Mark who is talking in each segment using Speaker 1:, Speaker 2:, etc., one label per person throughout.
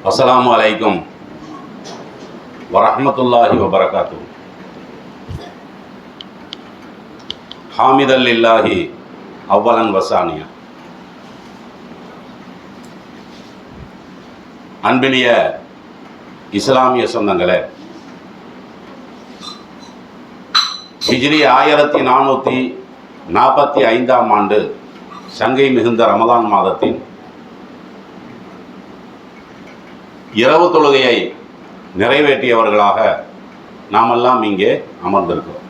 Speaker 1: அஸ்ஸலாமு அலைக்கும் வரஹ்மத்துல்லாஹி வபரகாத்து. ஹாமிதல் லில்லாஹி அவ்வலன் வசானியா. அன்பினிய இஸ்லாமிய சொந்தங்களே, ஹிஜ்ரி 1445 ஆண்டு சங்கை மிகுந்த ரமலான் மாதத்தின் இரவு தொழுகையை நிறைவேற்றியவர்களாக நாமெல்லாம் இங்கே அமர்ந்திருக்கிறோம்.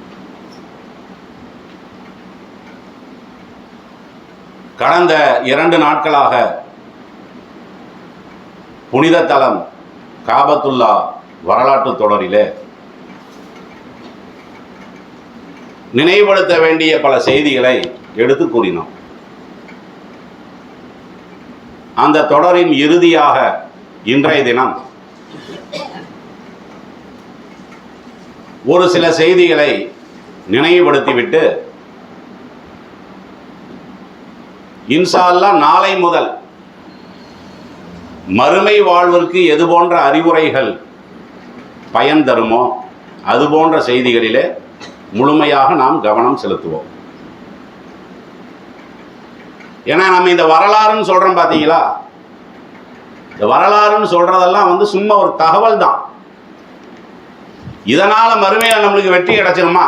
Speaker 1: கடந்த 2 நாட்களாக புனித தலம் காபத்துல்லா வரலாற்று தொடரிலே நினைவுபடுத்த வேண்டிய பல செய்திகளை எடுத்து கூறினோம். அந்த தொடரின் இறுதியாக இன்றைய தினம் ஒரு சில செய்திகளை நினைவுபடுத்திவிட்டு இன்ஷா அல்லாஹ் நாளை முதல் மறுமை வாழ்விற்கு எது போன்ற அறிவுரைகள் பயன் தருமோ அது போன்ற செய்திகளிலே முழுமையாக நாம் கவனம் செலுத்துவோம். ஏன்னா நம்ம இந்த வரலாறுன்னு சொல்றோம் பார்த்தீங்களா, இந்த வரலாறுன்னு சொல்றதெல்லாம் சும்மா ஒரு தகவல் தான். இதனால மறுமையில நம்மளுக்கு வெற்றி கிடைச்சிருமா?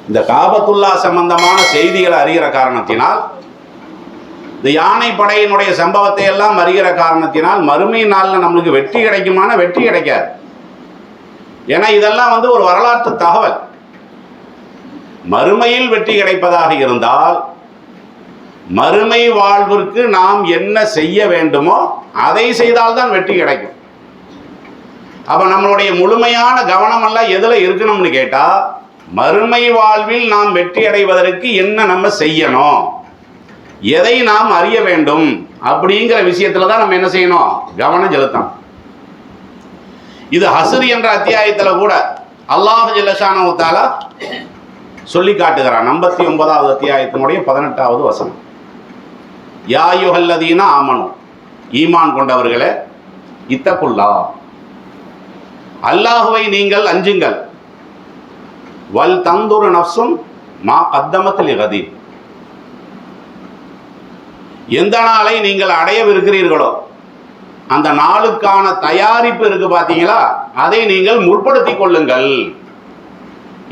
Speaker 1: இந்த காபத்துல்லா சம்பந்தமான செய்திகளை அறிகிற காரணத்தினால், இந்த யானை படையினுடைய சம்பவத்தை எல்லாம் அறிகிற காரணத்தினால் மறுமை நாளில் நம்மளுக்கு வெற்றி கிடைக்குமான? வெற்றி கிடைக்காது. ஏன்னா இதெல்லாம் ஒரு வரலாற்று தகவல். மறுமையில் வெற்றி கிடைப்பதாக இருந்தால் மறுமை வாழ்விற்கு நாம் என்ன செய்ய வேண்டுமோ அதை செய்தால்தான் வெற்றி கிடைக்கும். அப்ப நம்மளுடைய முழுமையான கவனம் எல்லாம் எதுல இருக்கணும்னு கேட்டா, மறுமை வாழ்வில் நாம் வெற்றி அடைவதற்கு என்ன நம்ம செய்யணும், எதை நாம் அறிய வேண்டும் அப்படிங்கிற விஷயத்துல தான் நம்ம என்ன செய்யணும், கவனம் செலுத்தணும். இது ஹஸ்ர் என்ற அத்தியாயத்துல கூட அல்லாஹ் ஜல்லஷானஹு தஆலா சொல்லி காட்டுகிறான். 59வது அத்தியாயத்தினுடைய 18வது வசனம். யா அய்யுஹல்லதீன ஆமனு, ஈமான் கொண்டவர்களே, இத்தகுல்லா, அல்லாஹுவை நீங்கள் அஞ்சுங்கள், வல் தந்துரு நஃப்சும் மா கத்தமத் லிகதி, எந்த நாளை நீங்கள் அடையவிருக்கிறீர்களோ அந்த நாளுக்கான தயாரிப்பு இருக்கு பார்த்தீங்களா, அதை நீங்கள் முற்படுத்திக் கொள்ளுங்கள்.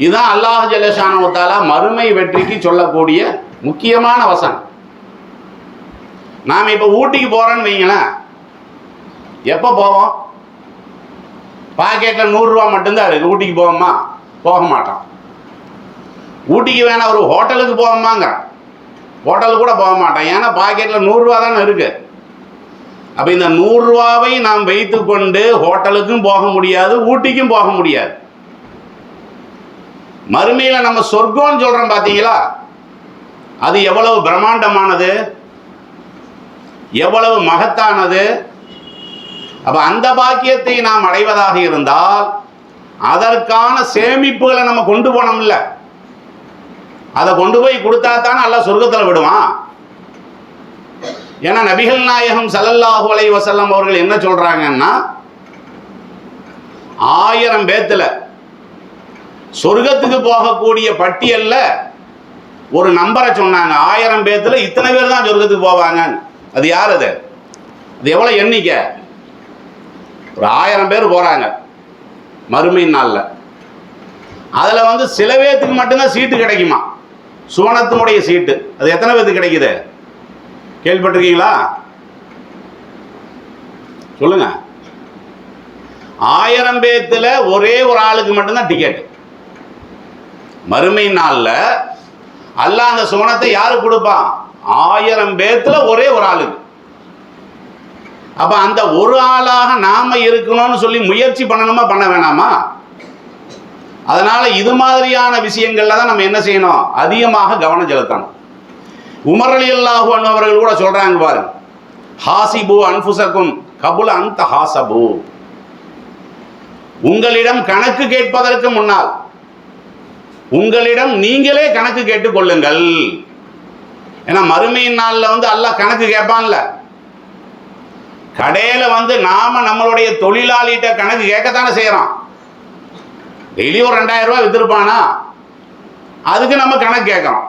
Speaker 1: இதுதான் அல்லாஹ் ஜல்லஷானஹு தஆலா மறுமை வெற்றிக்கு சொல்லக்கூடிய முக்கியமான வசனம். நாம் இப்போ ஊட்டிக்கு போறோன்னு வைங்களேன், எப்போ போவோம்? பாக்கெட்டில் 100 ரூபா மட்டும்தான் இருக்கு. ஊட்டிக்கு போவோமா? போக மாட்டோம். ஊட்டிக்கு வேணா ஒரு ஹோட்டலுக்கு போவோமாங்க, ஹோட்டலுக்கு கூட போக மாட்டோம். ஏன்னா பாக்கெட்டில் 100 ரூபா தானே இருக்கு. அப்போ இந்த 100 ரூபாவை நாம் வைத்து கொண்டு ஹோட்டலுக்கும் போக முடியாது, ஊட்டிக்கும் போக முடியாது. மறுமையில் நம்ம சொர்க்கம்னு சொல்றோம் பார்த்தீங்களா, அது எவ்வளவு பிரம்மாண்டமானது, எவ்வளவு மகத்தானது. அப்ப அந்த பாக்கியத்தை நாம் அடைவதாக இருந்தால் அதற்கான சேமிப்புகளை நம்ம கொண்டு போனோம்ல, அதை கொண்டு போய் கொடுத்தா தான் அல்லாஹ் சொர்க்கத்தில் விடுவான். ஏன்னா நபிகள் நாயகம் ஸல்லல்லாஹு அலைஹி வஸல்லம் அவர்கள் என்ன சொல்றாங்கன்னா, 1000 பேத்துல சொர்க்கத்துக்கு போகக்கூடிய பட்டியல்ல ஒரு நம்பரை சொன்னாங்க. 1000 பேத்துல இத்தனை பேர் தான் சொர்க்கத்துக்கு போவாங்க. அது யார்? அது எவ்வளவு எண்ணிக்கை? ஒரு 1000 பேர் போறாங்க மறுமை நாள்ல. அதுல சில பேத்துக்கு மட்டும்தான் சீட்டு கிடைக்குமா, சுவனத்தினுடைய சீட்டு. அது எத்தனை பேத்துக்கு கிடைக்குது கேள்விப்பட்டிருக்கீங்களா? சொல்லுங்க. 1000 பேத்துல ஒரே ஒரு ஆளுக்கு மட்டும்தான் டிக்கெட். மறுமை நாள்ல அல்லாஹ் அந்த சுவனத்தை யாருக்கு கொடுப்பான்? 1000 பேத்துல ஒரே ஒரு ஆளுக்கு. அப்ப அந்த ஒரு ஆளாக நாம இருக்கணும்னு சொல்லி முயற்சி பண்ணணுமா, பண்ண வேணாமா? அதனால இது மாதிரியான விஷயங்கள்ல தான் நம்ம என்ன செய்யணும், அதிகமாக கவனம் செலுத்தணும். உமர் ரலியல்லாஹு அன்ஹு அவர்கள் கூட சொல்றாங்க பாருங்க, ஹாசிபு அன்ஃபுஸக்கும் கபுல அன்த ஹாசபு, உங்களிடம் கணக்கு கேட்பதற்கு முன்னால் உங்களிடம் நீங்களே கணக்கு கேட்டுக் கொள்ளுங்கள். ஏன்னா மறுமையின் நாளில் அல்லாஹ் கணக்கு கேட்பான்ல. கடையில் வந்து நாம நம்மளுடைய தொழிலாளிகிட்ட கணக்கு கேட்கத்தானே செய்கிறோம். டெய்லி ஒரு 2000 ரூபா விற்றுருப்பானா, அதுக்கு நம்ம கணக்கு கேட்குறோம்.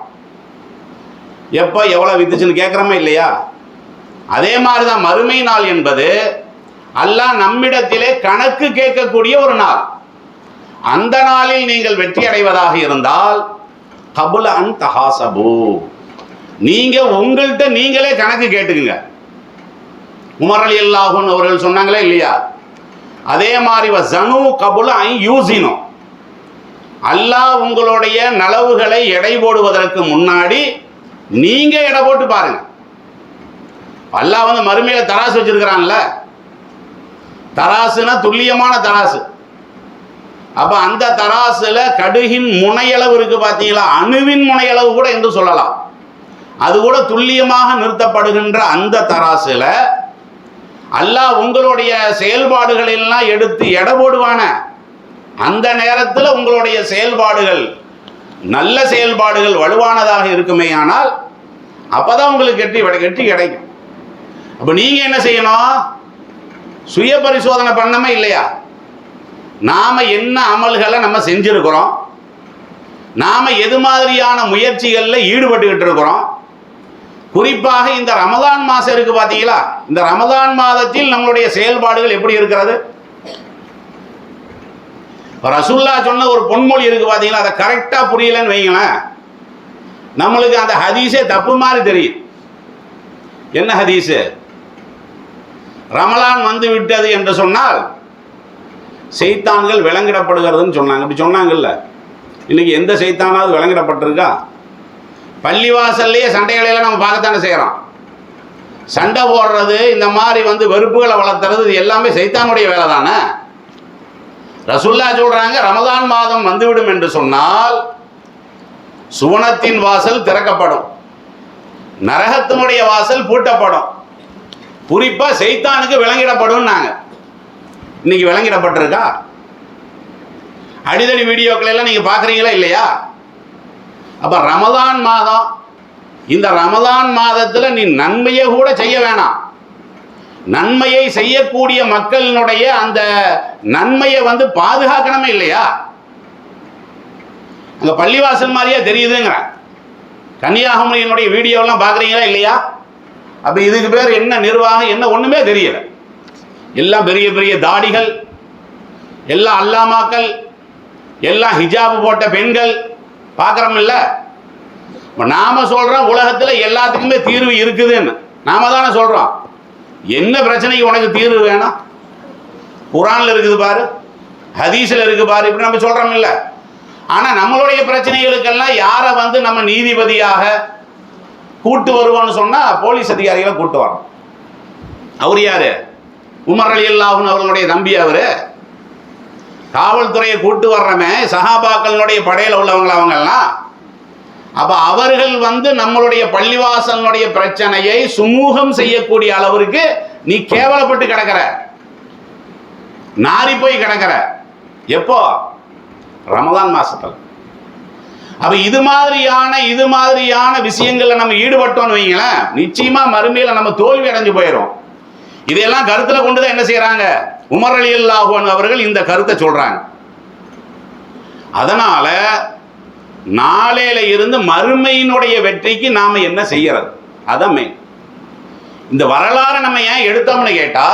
Speaker 1: எப்போ எவ்வளோ வித்துச்சுன்னு கேட்குறோமா இல்லையா? அதே மாதிரி தான் மறுமை நாள் என்பது அல்லாஹ் நம்மிடத்திலே கணக்கு கேட்கக்கூடிய ஒரு நாள். அந்த நாளில் நீங்கள் வெற்றி அடைவதாக இருந்தால் கபுல அன் தஹாசபு, நீங்கள் உங்கள்கிட்ட நீங்களே கணக்கு கேட்டுக்குங்க. உமர் ரலியல்லாஹு அன்ஹு அவர்கள் சொன்னாங்களே இல்லையா? அதே மாதிரி ஜனு கபுல ஐ யூசினோ, அல்லாஹ் உங்களுடைய நலவுகளை எடை போடுவதற்கு முன்னாடி நீங்க எடை போட்டு பாருங்க. அல்லாஹ் வந்து மறுமையில தராசு வச்சிருக்கிறான்ல, தராசுனா துல்லியமான தராசு. அப்ப அந்த தராசுல கடுகின் முனையளவு இருக்கு பார்த்தீங்களா, அணுவின் முனையளவு கூட என்று சொல்லலாம், அது கூட துல்லியமாக நிறுத்தப்படுகின்ற அந்த தராசுல அல்லாஹ் உங்களுடைய செயல்பாடுகள் எல்லாம் எடுத்து எடை போடுவான. அந்த நேரத்தில் உங்களுடைய செயல்பாடுகள் நல்ல செயல்பாடுகள் வலுவானதாக இருக்குமே ஆனால் அப்பதான் உங்களுக்கு வெற்றி கிடைக்கும். அப்ப நீங்க என்ன செய்யணும்? சுய பரிசோதனை பண்ணமே இல்லையா? நாம என்ன அமல்களை நம்ம செஞ்சிருக்கிறோம், நாம எது மாதிரியான முயற்சிகளில் ஈடுபட்டுக்கிட்டு இருக்கிறோம். குறிப்பாக இந்த ரமதான் மாசம் இருக்கு பார்த்தீங்களா, இந்த ரமதான் மாதத்தில் நம்மளுடைய செயல்பாடுகள் எப்படி இருக்கிறது? ரசூல்லா சொன்ன ஒரு பொன்மொழி இருக்கு பார்த்தீங்களா, அதை கரெக்டாக புரியலன்னு வைங்களேன், நம்மளுக்கு அந்த ஹதீஸே தப்பு மாதிரி தெரியும். என்ன ஹதீஸு? ரமலான் வந்து விட்டது என்று சொன்னால் செய்தான்கள் விலங்கிடப்படுகிறதுன்னு சொன்னாங்க. அப்படி சொன்னாங்கல்ல, இன்னைக்கு எந்த செய்தானாவது விலங்கிடப்பட்டிருக்கா? பள்ளிவாசல்லையே சண்டைகளெல்லாம் நம்ம பார்க்கத்தானே செய்கிறோம். சண்டை போடுறது, இந்த மாதிரி வந்து வெறுப்புகளை வளர்த்துறது, இது எல்லாமே சைத்தானுடைய வேலை தானே. ரசூல்லா சொல்றாங்க, ரமதான் மாதம் வந்துவிடும் என்று சொன்னால் சுவனத்தின் வாசல் திறக்கப்படும், நரகத்தினுடைய வாசல் பூட்டப்படும், குறிப்பா சைத்தானுக்கு விலங்கிடப்படும். நாங்க இன்னைக்கு விலங்கிடப்பட்டிருக்கா? அடிதடி வீடியோக்கள் எல்லாம் நீங்க பாக்குறீங்களா இல்லையா? அப்ப ரமதான் மாதம், இந்த ரமதான் மாதத்துல நீ நன்மையை கூட செய்ய வேணாம், நன்மையை செய்யக்கூடிய மக்களினுடைய அந்த நன்மையை வந்து பாதுகாக்கணுமே இல்லையா? அங்க பள்ளிவாசல் மாதிரியே தெரியுதுங்கிற கன்னியாகுமரியினுடைய வீடியோலாம் பார்க்குறீங்களா இல்லையா? அப்ப இதுக்கு பேர் என்ன நிர்வாகம், என்ன ஒண்ணுமே தெரியல. எல்லாம் பெரிய பெரிய தாடிகள், எல்லாம் அல்லாமாக்கள், எல்லாம் ஹிஜாப் போட்ட பெண்கள் பார்க்குறோம் இல்ல? நாம சொல்றோம் உலகத்துல எல்லாத்துக்குமே தீர்வு இருக்குதுன்னு, நாம தானே சொல்றோம். என்ன பிரச்சனைக்கு உனக்கு தீர்வு வேணும்? குர்ஆன்ல இருக்குது பாரு, ஹதீஸ்ல இருக்கு பாரு, இப்படி நம்ம சொல்றோம் இல்ல? ஆனா நம்மளுடைய பிரச்சனைகளுக்கெல்லாம் யாரை வந்து நம்ம நீதிபதியாக கூட்டு வருவோம்னு சொன்னா போலீஸ் அதிகாரிகளை கூட்டு வரோம். அவர் யாரு? உமர் ரலியல்லாஹு அன்ஹு அவர்களுடைய தம்பி அவரு. காவல்துறையை கூட்டு வர்றமே சஹாபாக்களுடைய படையில உள்ளவங்க அவங்கெல்லாம். அப்ப அவர்கள் வந்து நம்மளுடைய பள்ளிவாசலுடைய பிரச்சனையை சுமூகம் செய்யக்கூடிய அளவிற்கு நீ கேவலப்பட்டு கிடக்கிற, நாரி போய் கிடக்கிற. எப்போ? ரமதான் மாசத்துல. அப்ப இது மாதிரியான விஷயங்கள்ல நம்ம ஈடுபட்டோம்னு வைங்களேன், நிச்சயமா மறுமையில நம்ம தோல்வி அடைஞ்சு போயிடும். இதெல்லாம் கருத்துல கொண்டுதான் என்ன செய்யறாங்க, உமர் ரலியல்லாஹு அன்ஹு அவர்கள் இந்த கருத்தை சொல்றாங்க. அதனால நாளையில இருந்து மறுமையினுடைய வெற்றிக்கு நாம என்ன செய்யறது, அதான் மெயின். இந்த வரலாறு நம்ம ஏன் எடுத்தோம்னு கேட்டா,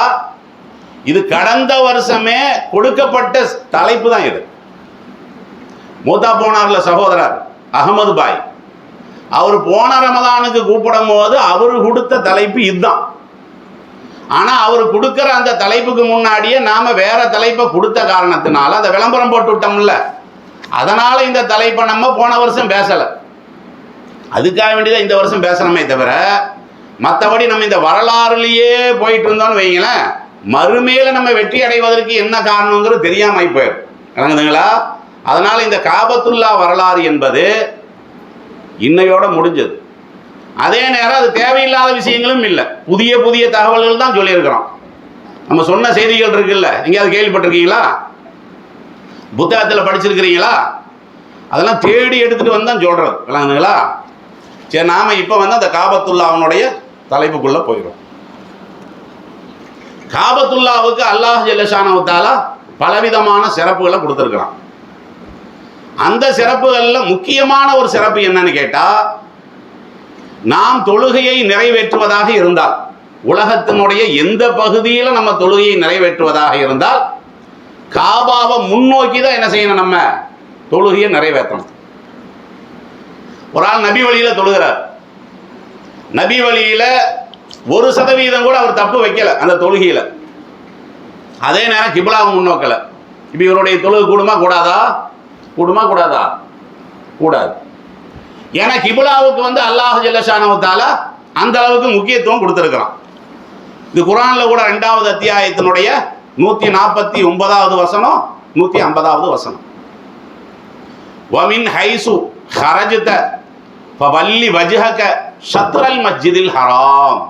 Speaker 1: இது கடந்த வருஷமே கொடுக்கப்பட்ட தலைப்பு தான். இது மூத்தா போனார்ல சகோதரர் அகமது பாய், அவர் போன ரமதானுக்கு கூப்பிடும் போது அவரு கொடுத்த தலைப்பு இதுதான். ஆனா அவர் கொடுக்கிற அந்த தலைப்புக்கு முன்னாடியே நாம வேற தலைப்பை கொடுத்த காரணத்தினால அந்த விளம்பரம் போட்டு விட்டோம்ல, அதனால இந்த தலைப்பை நம்ம போன வருஷம் பேசல. அதுக்காக வேண்டியதான் இந்த வருஷம் பேசணுமே தவிர, மற்றபடி நம்ம இந்த வரலாறுலயே போயிட்டு இருந்தோம்னு வைங்களேன், மறுமையில நம்ம வெற்றி அடைவதற்கு என்ன காரணங்கிறது தெரியாம போயிடும். விளங்குதுங்களா? அதனால இந்த காபத்துல்லா வரலாறு என்பது இன்னையோட முடிஞ்சது. அதே நேரம் அது தேவையில்லாத விஷயங்களும் இல்லை, புதிய புதிய தகவல்கள் தான் சொல்லியிருக்கிறோம். நம்ம சொன்ன செய்திகள் இருக்குல்ல, எங்கேயாவது கேள்விப்பட்டிருக்கீங்களா? புத்தகத்தில் படிச்சிருக்கிறீங்களா? அதெல்லாம் தேடி எடுத்துட்டு வந்து தான் சொல்றது. விளங்குதுங்களா? சரி, நாம இப்போ வந்து அந்த காபத்துல்லாவுடைய தலைப்புக்குள்ள போயிடும். காபத்துல்லாவுக்கு அல்லாஹ் ஜல்லஷானஹு தஆலா பலவிதமான சிறப்புகளை கொடுத்துருக்கிறான். அந்த சிறப்புகளில் முக்கியமான ஒரு சிறப்பு என்னன்னு கேட்டா, நாம் தொழுகையை நிறைவேற்றுவதாக இருந்தால், உலகத்தினுடைய எந்த பகுதியில் நம்ம தொழுகையை நிறைவேற்றுவதாக இருந்தால் காபாவை முன்னோக்கி தான் என்ன செய்யணும், நம்ம தொழுகையை நிறைவேற்றணும். ஒரு ஆள் நபி வழியில தொழுகிறார், நபி வழியில 1% கூட அவர் தப்பு வைக்கல அந்த தொழுகையில, அதே நேரம் கிப்லாவை முன்னோக்கல. இப்ப இவருடைய தொழுகை கூடுமா கூடாதா? கூடுமா கூடாதா? கூடாது. ஏன்னா கிப்லாவுக்கு அல்லாஹ் ஜல்லஷானஹு தஆலா அந்த அளவுக்கு முக்கியத்துவம் கொடுத்திருக்கிறான். இது குர்ஆன்ல கூட 2வது அத்தியாயத்தினுடைய 149வது வசனம், 150வது வசனம். வமின் ஹைசு ஹரஜத ஃபவல்லி வஜ்ஹக ஷத்ரல் மஸ்ஜிதில் ஹராம்.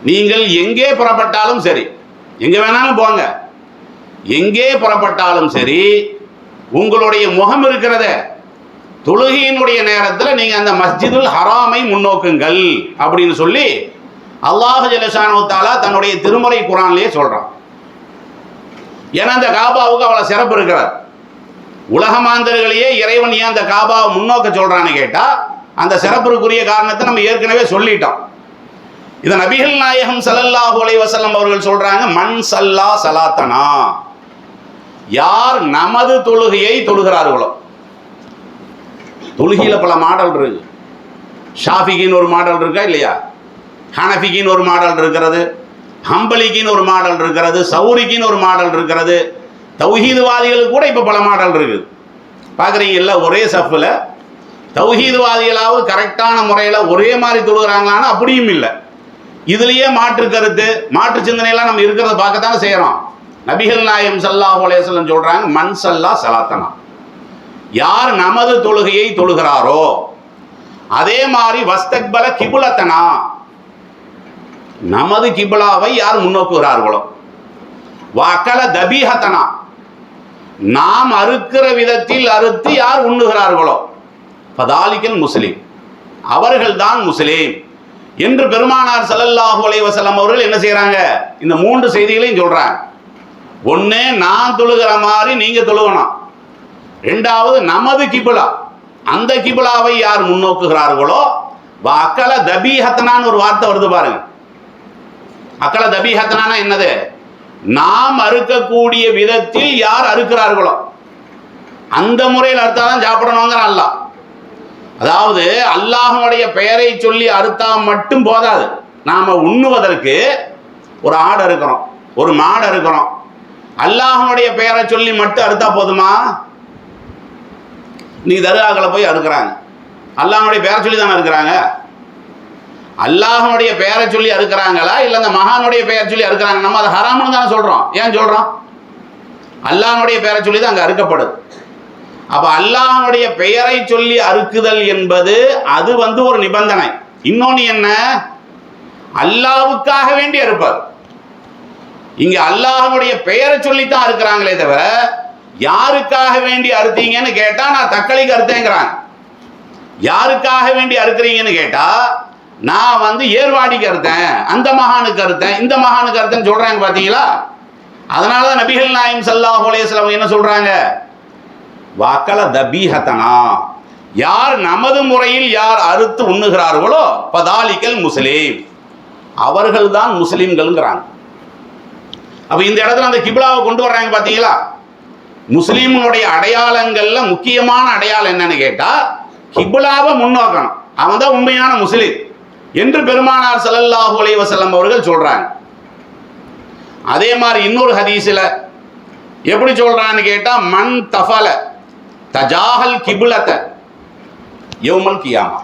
Speaker 1: நீங்கள் எங்கே புறப்பட்டாலும் சரி, எங்க வேணாலும் போங்க, எங்கே புறப்பட்டாலும் சரி, உங்களுடைய முகம் இருக்கிறத தொழுகையினுடைய நேரத்தில் நீங்க அந்த மஸ்ஜிதுல் ஹராமை முன்னோக்குங்கள் அப்படின்னு சொல்லி அல்லாஹ் ஜல்லஷானஹு தஆலா தன்னுடைய திருமறை குர்ஆன்லயே சொல்றான். ஏன்னா அந்த காபாவுக்கு அவ்வளவு சிறப்பு இருக்கிறார். உலக மாந்தர்களையே இறைவன் ஏன் அந்த காபாவை முன்னோக்க சொல்றான்னு கேட்டா, அந்த சிறப்பிற்குரிய காரணத்தை நம்ம ஏற்கனவே சொல்லிட்டோம். இதை நபிகள் நாயகம் ஸல்லல்லாஹு அலைஹி வஸல்லம் அவர்கள் சொல்றாங்க, மன் ஸல்லா ஸலாத்தனா, யார் நமது தொழுகையை தொழுகிறார்களோ. தொழுகையில பல மாடல் இருக்கு. ஷாஃபிகின்னு ஒரு மாடல் இருக்கா இல்லையா? ஹனஃபிகின்னு ஒரு மாடல் இருக்கிறது, ஹம்பலிகின்னு ஒரு மாடல் இருக்கிறது, சௌரிகின்னு ஒரு மாடல் இருக்கிறது, தௌஹீதுவாதிகளுக்கு கூட இப்போ பல மாடல் இருக்குது. பார்க்குறீங்கல்ல, ஒரே சஃப்பில் தௌஹீதுவாதிகளாவது கரெக்டான முறையில் ஒரே மாதிரி தொழுகிறாங்களான்னு அப்படியும் இல்லை. இதுலேயே மாற்று கருத்து, மாற்று சிந்தனையெல்லாம் நம்ம இருக்கிறத பார்க்கத்தானே செய்கிறோம். நபிகள் நாயகம் ஸல்லல்லாஹு அலைஹி வஸல்லம் சொல்கிறாங்க, மன் ஸல்லா ஸலாத்தனா, யார் நமது தொழுகையை தொழுகிறாரோ, அதே மாதிரி வஸ்தக்பல கிபுலத்தனா, நமது கிபுலாவை யார் முன்னோக்குகிறார்களோ, வஅகல தபீஹத்தனா, நாம் அறுக்கிற விதத்தில் அறுத்து யார் உண்ணுகிறார்களோ, ஃபதாலிகல் முஸ்லிம், அவர்கள்தான் முஸ்லிம் என்று பெருமானார் ஸல்லல்லாஹு அலைஹி வஸல்லம் அவர்கள் என்ன செய்கிறாங்க, இந்த 3 செய்திகளையும் சொல்றாங்க. ஒன்று, நான் தொழுகிற மாதிரி நீங்க தொழுகணும். 2வது, நமது கிபுலா, அந்த கிபுலாவை யார் முன்னோக்குகிறார்களோ, அக்கல தபீஹத்தனான்னு ஒரு வார்த்தை வருது பாருங்க. அக்கல தபீஹத்தனானா என்னது? நாம் அறுக்கக்கூடிய விதத்தில் யார் அறுக்கிறார்களோ அந்த முறையில் அறுத்தாதான் சாப்பிடணுங்கிற அல்லாஹ். அதாவது அல்லாஹ்வுடைய பெயரை சொல்லி அறுத்தா மட்டும் போதாது. நாம உண்ணுவதற்கு ஒரு ஆடு அறுக்கிறோம், ஒரு மாடு அறுக்கிறோம், அல்லாஹ்வுடைய பெயரை சொல்லி மட்டும் அறுத்தா போதுமா? நீ தர்காக்களை போய் அறுக்கிறாங்க, அல்லாஹ்வுடைய பெயரை சொல்லி தானே அறுக்கிறாங்க. அல்லாஹ்வுடைய பெயரை சொல்லி அறுக்கிறாங்களா இல்லை அந்த மகானுடைய பெயரை சொல்லி அறுக்கிறாங்க? நம்ம அதை ஹராம்னு தானே சொல்றோம். ஏன் சொல்றோம்? அல்லாஹ்வுடைய பெயரை சொல்லி தான் அங்கே அறுக்கப்படுது. அப்ப அல்லாஹ்வுடைய பெயரை சொல்லி அறுக்குதல் என்பது அது ஒரு நிபந்தனை. இன்னொன்று என்ன? அல்லாஹ்வுக்காக வேண்டி அறுப்பார். இங்க அல்லாஹ்வுடைய பெயரை சொல்லித்தான் அறுக்கிறாங்களே தவிர யாருக்காக வேண்டி அறுத்தீங்கன்னு கேட்டா நான் தக்களிக்கு அறுத்தேங்கிறாங்க. யாருக்காக வேண்டி அறுக்கிறீங்கன்னு கேட்டா நான் ஏர்வாடிக்கு அறுத்தேன், அந்த மகானுக்கு அறுத்தேன், இந்த மகானுக்கு அறுத்தேன்னு சொல்றாங்க. பாத்தீங்களா? அதனாலதான் நபிகள் நாயகம் ஸல்லல்லாஹு அலைஹி வஸல்லம் என்ன சொல்றாங்க? வஅகல தபீஹத்தனா, யார் நமது முறையில் யார் அறுத்து உண்ணுகிறார்களோ ஃபதாலிகல் முஸ்லிம், அவர்கள்தான் முஸ்லிம்கள்ங்கிறாங்க. அப்ப இந்த இடத்துல அந்த கிப்லாவை கொண்டு வர்றாங்க. பாத்தீங்களா? முஸ்லீமுடைய அடையாளங்கள்ல முக்கியமான அடையாளம் என்னன்னு கேட்டா கிப்லாவை முன்னோக்கணும், அவன் தான் உண்மையான முஸ்லிம் என்று பெருமானார் ஸல்லல்லாஹு அலைஹி வஸல்லம் அவர்கள் சொல்றாங்க. அதே மாதிரி இன்னொரு ஹதீஸ்ல எப்படி சொல்றான்னு கேட்டா, மன் தஃபல தஜாஹல் கிப்லத யௌமல் கியாமா,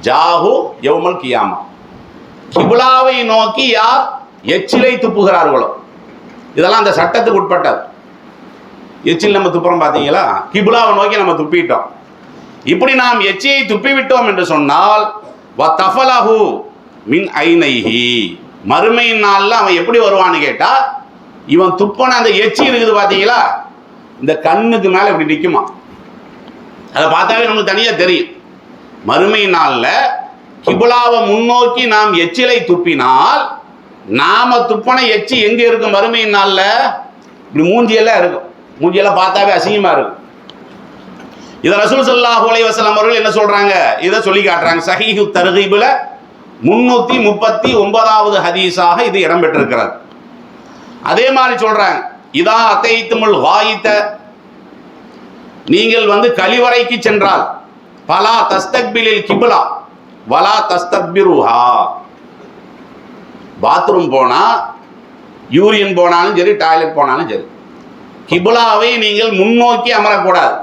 Speaker 1: ஜாஹு யௌமல் கியாமா, கிப்லாவை நோக்கி யார் எச்சிலை துப்புகிறார்களோ, இதெல்லாம் அந்த சட்டத்துக்கு உட்பட்டது. எச்சில் நம்ம துப்புறோம் பாத்தீங்களா? கிப்லாவை நோக்கி நம்ம துப்பிட்டோம். இப்படி நாம் எச்சியை துப்பிவிட்டோம் என்று சொன்னால் வதஃபலஹு மின் ஐனைஹி, மறுமை நாளில் அவன் எப்படி வருவான்னு கேட்டா, இவன் துப்பன அந்த எச்சி இருக்குது பாத்தீங்களா, இந்த கண்ணுக்கு மேல இப்படி நிற்குமா. அதை பார்த்தாவே நமக்கு தனியா தெரியும். மறுமை நாளில் கிப்லாவை முன்னோக்கி நாம் எச்சிலை துப்பினால் நாம துப்பனை எச்சி எங்க இருக்கும் மறுமையின் நாள்ல? இப்படி மூஞ்சியெல்லாம் இருக்கும், மூஞ்சியெல்லாம் பார்த்தாவே அசிங்கமா இருக்கும். இதை ரசூல் ஸல்லல்லாஹு அலைஹி வஸல்லம் அவர்கள் என்ன சொல்றாங்க, இதை சொல்லி காட்டுறாங்க. சஹீஹு தர்கீப்ல 339வது ஹதீஸாக இது இடம்பெற்றிருக்கிறது. அதே மாதிரி சொல்றாங்க, இதா அத்தைத்துமுல் காயித்த, நீங்கள் கழிவறைக்கு சென்றால், பலா தஸ்தக்பிலில் கிப்லா வலா தஸ்தக்பிருஹா, பாத்ரூம் போனா, யூரியன் போனாலும் சரி, டாய்லெட் போனாலும் சரி, கிப்லாவை நீங்கள் முன்னோக்கி அமரக்கூடாது,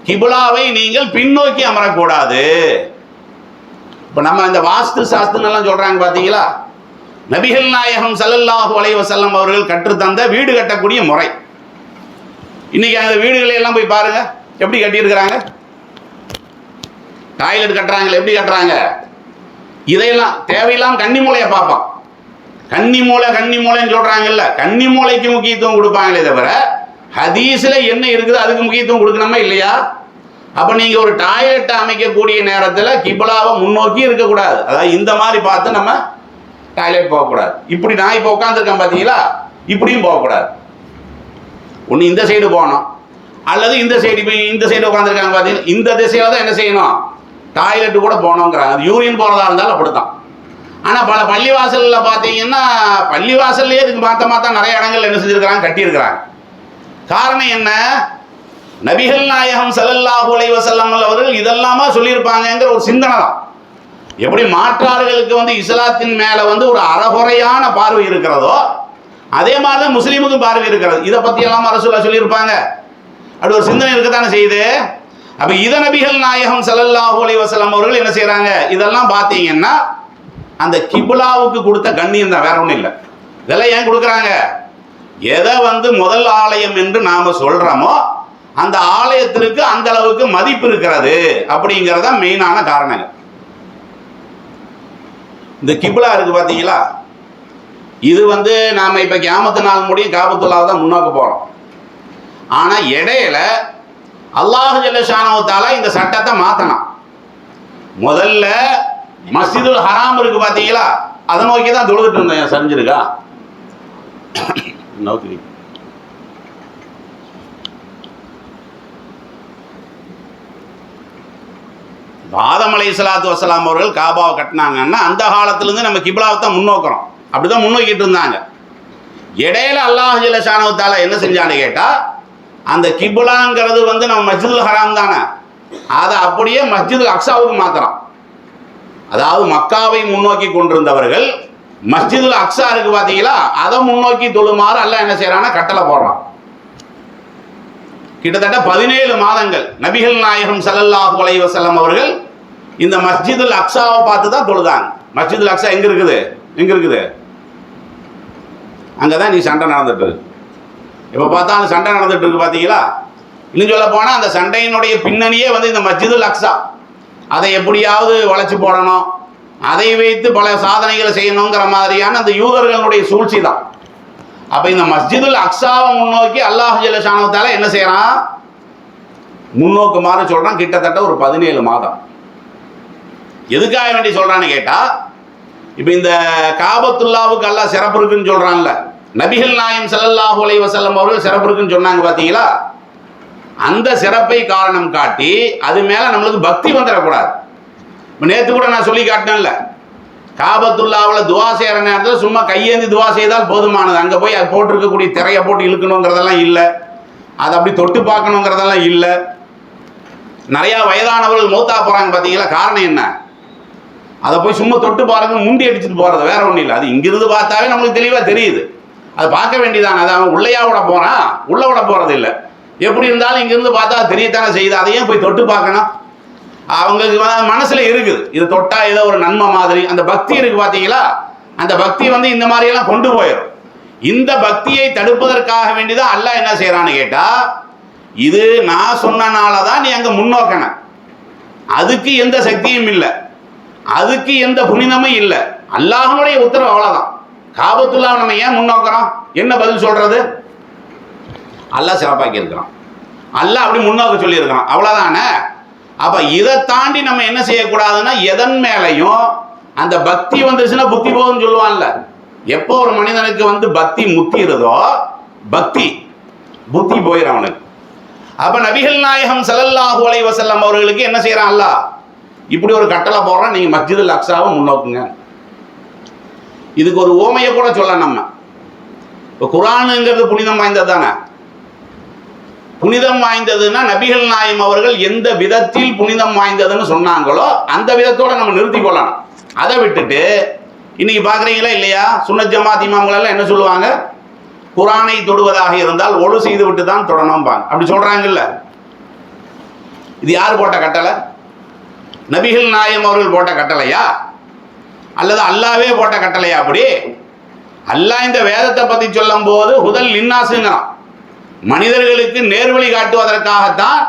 Speaker 1: கிப்லாவை நீங்கள் பின்னோக்கி அமரக்கூடாது. இப்போ நம்ம இந்த வாஸ்து சாஸ்திரம்லாம் சொல்றாங்க பார்த்தீங்களா, நபிகள் நாயகம் ஸல்லல்லாஹு அலைஹி வஸல்லம் அவர்கள் கற்றுத்தந்த வீடு கட்டக்கூடிய முறை. இன்னைக்கு அந்த வீடுகளை எல்லாம் போய் பாருங்க, எப்படி கட்டியிருக்கிறாங்க. டாய்லெட் கட்டுறாங்களே, எப்படி கட்டுறாங்க. இதையெல்லாம் தேவையில்லாம கன்னி மூலையை பார்ப்பான். கன்னி மூலைன்னு சொல்றாங்கல்ல, கன்னி மூலைக்கு முக்கியத்துவம் கொடுப்பாங்களே தவிர ஹதீஸ்ல என்ன இருக்குது அதுக்கு முக்கியத்துவம் கொடுக்கணுமா இல்லையா? அப்ப நீங்க ஒரு டாய்லெட் அமைக்கக்கூடிய நேரத்தில் கிப்லாவை முன்னோக்கி இருக்கக்கூடாது. அதாவது இந்த மாதிரி பார்த்து நம்ம டாய்லெட் போகக்கூடாது. இப்படி நான் இப்போ உட்காந்துருக்கேன் பார்த்தீங்களா, இப்படியும் போகக்கூடாது. ஒன்று இந்த சைடு போகணும், அல்லது இந்த சைடு உட்காந்துருக்காங்க பார்த்தீங்கன்னா இந்த திசையில தான் என்ன செய்யணும், டாய்லெட்டு கூட போகணுங்கிறாங்க. அது யூரின் போகிறதா இருந்தாலும் அப்படித்தான். ஆனால் பல பள்ளிவாசலில் பார்த்தீங்கன்னா, பள்ளிவாசல்லையே இதுக்கு மாற்ற நிறைய இடங்கள் என்ன செஞ்சுருக்கிறாங்க, கட்டியிருக்கிறாங்க. காரணம் என்ன, நபிகள் நாயகம் ஸல்லல்லாஹு அலைஹி வஸல்லம் அவர்கள் இதெல்லாமா சொல்லியிருப்பாங்கங்கிற ஒரு சிந்தனை தான். எப்படி மாற்றார்களுக்கு இஸ்லாத்தின் மேல ஒரு அறகுறையான பார்வை இருக்கிறதோ, அதே மாதிரி தான் முஸ்லீமுக்கும் பார்வை இருக்கிறது. இதை பத்தி எல்லாம் ரசூலுல்லாஹ் சொல்லியிருப்பாங்க. அப்படி ஒரு சிந்தனை இருக்கத்தானே செய்யுது. அப்ப இத நபிகள் நாயகம் ஸல்லல்லாஹு அலைஹி வஸல்லம் அவர்கள் என்ன செய்யறாங்க, இதெல்லாம் பார்த்தீங்கன்னா அந்த கிப்லாவுக்கு கொடுத்த கண்ணியம் தான், வேற ஒன்றும் இல்லை. இதெல்லாம் ஏன் கொடுக்குறாங்க, எதை முதல் ஆலயம் என்று நாம சொல்றோமோ அந்த ஆலயத்திற்கு அந்த அளவுக்கு மதிப்பு இருக்கிறது அப்படிங்கிறத மெயினான காரணங்கள். இந்த கிப்லா இருக்கு பாத்தீங்களா, இது நாம இப்ப கியாமத்து நாள் முடியும் காபத்துல்லாஹ் தான் முன்னோக்க போறோம். ஆனா இடையில அல்லாஹ் ஜல்ல ஷானஹு தஆலா இந்த சட்டத்தை மாத்தணும். முதல்ல மஸ்ஜிதுல் ஹராம் இருக்கு பாத்தீங்களா, அதை நோக்கி தான் தொழுதுட்டு இருந்தேன். சரிஞ்சிருக்கா நோக்கி ஆதம் அலைஹிஸ்ஸலாத்து வஸ்ஸலாம் அவர்கள் காபாவை கட்டினாங்கன்னா அந்த காலத்திலிருந்து நம்ம கிப்லாவை தான் முன்னோக்கிறோம். அப்படிதான் முன்னோக்கிட்டு இருந்தாங்க. இடையில அல்லாஹ் ஜல்ல ஷானஹு தஆலா என்ன செஞ்சான்னு கேட்டா, அந்த கிப்லாங்கிறது நம்ம மஸ்ஜிதுல் ஹராம் தானே, அதை அப்படியே மஸ்ஜிதுல் அக்ஸாவுக்கு மாத்துறோம். அதாவது மக்காவை முன்னோக்கி கொண்டிருந்தவர்கள் மஸ்ஜிதுல் அக்ஸா இருக்கு பாத்தீங்களா, அதை முன்னோக்கி தொழுமாறு அல்லாஹ் என்ன செய்யறான்னா கட்டளை போடுறான். கிட்டத்தட்ட 17 மாதங்கள் நபிகள் நாயகம் ஸல்லல்லாஹு அலைஹி வஸல்லம் அவர்கள் இந்த மஸ்ஜிதுல் அக்ஸாவை பார்த்து தான் தொழுதாங்க. மஸ்ஜிதுல் அக்ஸா எங்க இருக்குது, அங்கதான் நீ சண்டை நடந்துட்டு இருக்கு. இப்ப பார்த்தா அந்த சண்டை நடந்துட்டு இருக்கு பாத்தீங்களா. இன்னும் சொல்ல போனா அந்த சண்டையினுடைய பின்னணியே இந்த மஸ்ஜிதுல் அக்ஸா. அதை எப்படியாவது வளைச்சு போடணும், அதை வைத்து பல சாதனைகளை செய்யணுங்கிற மாதிரியான அந்த யூதர்களுடைய சூழ்ச்சி தான். அப்ப இந்த மஸ்ஜிதுல் அக்ஸாவை முன்னோக்கி அல்லாஹ் ஜல்ல ஷானஹு தஆலா என்ன செய்யறான், முன்னோக்குமாறு சொல்றான். கிட்டத்தட்ட ஒரு 17 மாதம். எதுக்காக வேண்டி சொல்றான்னு கேட்டா, இப்ப இந்த காபத்துல்லாவுக்கு அல்லாஹ் சிறப்பு இருக்குன்னு சொல்றான்ல, நபிகள் நாயகம் ஸல்லல்லாஹு அலைஹி வஸல்லம் அவர்கள் சிறப்பு இருக்குன்னு சொன்னாங்க பாத்தீங்களா. அந்த சிறப்பை காரணம் காட்டி அது மேல நம்மளுக்கு பக்தி வந்துடக்கூடாது. நேற்று கூட நான் சொல்லி காட்டினேன்ல, காபத்துல்லாவில் துவா செய்கிற நேரத்தில் சும்மா கையேந்தி துவா செய்தால் போதுமானது. அங்கே போய் அது போட்டிருக்கக்கூடிய திரையை போட்டு இழுக்கணுங்கிறதெல்லாம் இல்லை, அதை அப்படி தொட்டு பார்க்கணுங்கிறதெல்லாம் இல்லை. நிறையா வயதானவர்கள் மௌத்தா போகிறாங்க பார்த்தீங்களா. காரணம் என்ன, அதை போய் சும்மா தொட்டு பாருங்க முண்டி அடிச்சுட்டு போகிறது, வேற ஒன்றும் இல்லை. அது இங்கிருந்து பார்த்தாவே நம்மளுக்கு தெளிவாக தெரியுது, அது பார்க்க வேண்டியதானே. அது அவன் உள்ளையா விட போகிறான், உள்ள விட போகிறது இல்லை. எப்படி இருந்தாலும் இங்கிருந்து பார்த்தா தெரியத்தானே செய்யுது, அதையும் போய் தொட்டு பார்க்கணும். அவங்களுக்கு மனசுல இருக்குது இது தொட்டா ஏதோ ஒரு நன்மை மாதிரி. அந்த பக்தி இருக்கு பாத்தீங்களா, அந்த பக்தி இந்த மாதிரி எல்லாம் கொண்டு போயிடும். இந்த பக்தியை தடுப்பதற்காக வேண்டிதான் அல்லாஹ் என்ன செய்யறான்னு கேட்டா, இது நான் சொன்னனாலதான் நீ அங்க முன்னோக்கணும். அதுக்கு எந்த சக்தியும் இல்லை, அதுக்கு எந்த புனிதமும் இல்லை. அல்லாஹ்வுடைய உத்தரவு, அவ்வளவுதான். காபத்துல்லாஹ் நம்ம ஏன் முன்னோக்கிறோம், என்ன பதில் சொல்றது, அல்லாஹ் சிறப்பாக்கி இருக்கிறான், அல்லாஹ் அப்படி முன்னோக்க சொல்லி இருக்கிறான், அவ்வளவுதானே. அப்ப இதை தாண்டி நம்ம என்ன செய்யக்கூடாதுன்னா, எதன் மேலையும் அந்த பக்தி வந்துருச்சுன்னா புத்தி போகுதுன்னு சொல்லுவான்ல, எப்போ ஒரு மனிதனுக்கு வந்து பக்தி முத்திடுதோ புத்தி போயிடும் அவனுக்கு. அப்ப நபிகள் நாயகம் ஸல்லல்லாஹு அலைஹி வஸல்லம் அவர்களுக்கு என்ன செய்யறான் அல்லாஹ்? இப்படி ஒரு கட்டளை போடுறான், நீங்க மஸ்ஜிதுல் அக்ஸாவை முன்னோக்குங்க. இதுக்கு ஒரு ஓமையை கூட சொல்ல நம்ம. இப்போ குர்ஆனுங்கிறது புனிதம் வாய்ந்தது தானே. புனிதம் வாய்ந்ததுன்னா நபிகள் நாயகம் அவர்கள் எந்த விதத்தில் புனிதம் வாய்ந்ததுன்னு சொன்னாங்களோ அந்த விதத்தோட நம்ம நிறுத்தி கொள்ளணும். அதை விட்டுட்டு இன்னைக்கு பார்க்குறீங்களா இல்லையா, சுன்னத் ஜமாத் இமாம்களெல்லாம் என்ன சொல்லுவாங்க, குர்ஆனை தொடுவதாக இருந்தால் ஒழு செய்து விட்டு தான் தொடணும்பாங்க. அப்படி சொல்றாங்கல்ல. இது யார் போட்ட கட்டளை? நபிகள் நாயகம் அவர்கள் போட்ட கட்டளையா அல்லது அல்லாவே போட்ட கட்டளையா? அப்படி அல்லாஹ் இந்த வேதத்தை பற்றி சொல்லும் போது ஹுதல் லின்னாஸுங்கிறான், மனிதர்களுக்கு நேர்வழி காட்டுவதற்காகத்தான்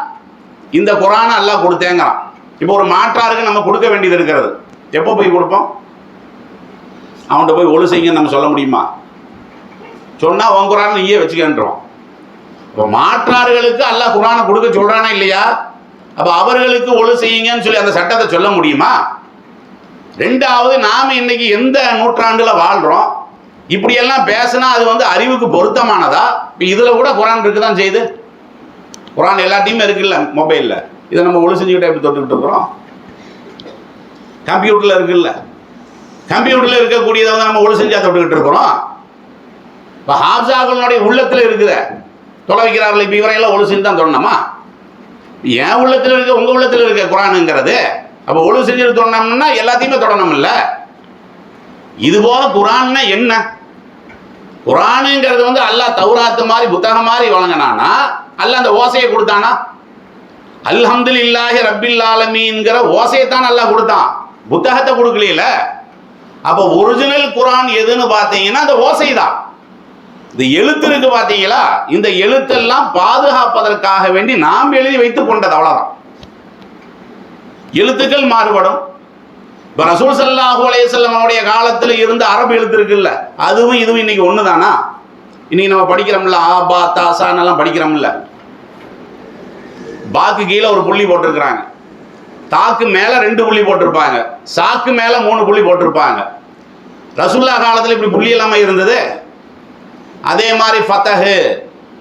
Speaker 1: இந்த குர்ஆனை அல்லாஹ் கொடுத்தேங்கிறான். இப்போ ஒரு மாற்றாருக்கு நம்ம கொடுக்க வேண்டியது இருக்கிறது. எப்போ போய் கொடுப்போம்? அவன்கிட்ட போய் ஒழு செய்யுங்கன்னு நம்ம சொல்ல முடியுமா? சொன்னால் உன் குர்ஆனை நீயே வச்சுக்கின்றோம். இப்போ மாற்றார்களுக்கு அல்லாஹ் குர்ஆனை கொடுக்க சொல்கிறானா இல்லையா? அப்போ அவர்களுக்கு ஒழு செய்யுங்கன்னு சொல்லி அந்த சட்டத்தை சொல்ல முடியுமா? ரெண்டாவது, நாம் இன்னைக்கு எந்த நூற்றாண்டில் வாழ்கிறோம்? இப்படியெல்லாம் பேசினா அது வந்து அறிவுக்கு பொருத்தமானதா? இப்போ இதில் கூட குர்ஆன் இருக்கு தான் செய்யுது. குர்ஆன் எல்லாத்தையுமே இருக்குல்ல மொபைலில். இதை நம்ம ஒழு செஞ்சுக்கிட்டே எப்படி தொட்டுக்கிட்டு இருக்கிறோம்? கம்ப்யூட்டரில் இருக்குல்ல, கம்ப்யூட்டரில் இருக்கக்கூடியதை வந்து நம்ம ஒழு செஞ்சா தொட்டுக்கிட்டு இருக்கிறோம். இப்போ ஹாஃபிஸாக்களுடைய உள்ளத்தில் இருக்குது தொலை வைக்கிறார்கள். இப்போ இவரையெல்லாம் ஒழு செஞ்சு தான் தொடணுமா? என் உள்ளத்தில் இருக்க உங்கள் உள்ளத்தில் இருக்க குர்ஆனுங்கிறது. அப்போ ஒழு செஞ்சுட்டு தொடணும்னா எல்லாத்தையுமே தொடணும் இல்லை. இதுபோல குர்ஆன்னா என்ன? குர்ஆனுங்கிறது வந்து அல்லாஹ் தௌராத்து மாதிரி புத்தகம் மாதிரி வழங்கினானா அல்லாஹ் அந்த ஓசையை கொடுத்தானா? அல்ஹம்துலில்லாஹி ரப்பில் ஆலமீன்ங்கிற ஓசையை தான் அல்லாஹ் கொடுத்தான், புத்தகத்தை கொடுக்கல. அப்போ ஒரிஜினல் குர்ஆன் எதுன்னு பார்த்தீங்கன்னா அந்த ஓசை தான். இந்த எழுத்து இருக்கு பார்த்தீங்களா, இந்த எழுத்தெல்லாம் பாதுகாப்பதற்காக வேண்டி நாம் எழுதி வைத்துக் கொண்டது, அவ்வளோதான். எழுத்துக்கள் மாறுபடும். இப்போ ரசூல் ஸல்லல்லாஹு அலைஹி வஸல்லம் அவருடைய காலத்தில் இருந்த அரபு எழுத்து இருக்குல்ல, அதுவும் இதுவும் இன்னைக்கு ஒன்று தானா? இன்னைக்கு நம்ம படிக்கிறோம்ல, ஆ பா தா சான்னெல்லாம் படிக்கிறோம்ல. பாக்கு கீழே ஒரு புள்ளி போட்டிருக்கிறாங்க, தாக்கு மேலே 2 புள்ளி போட்டிருப்பாங்க, சாக்கு மேலே 3 புள்ளி போட்டிருப்பாங்க. ரசூல்லா காலத்தில் இப்படி புள்ளி இல்லாமல் இருந்தது. அதே மாதிரி ஃபத்தஹு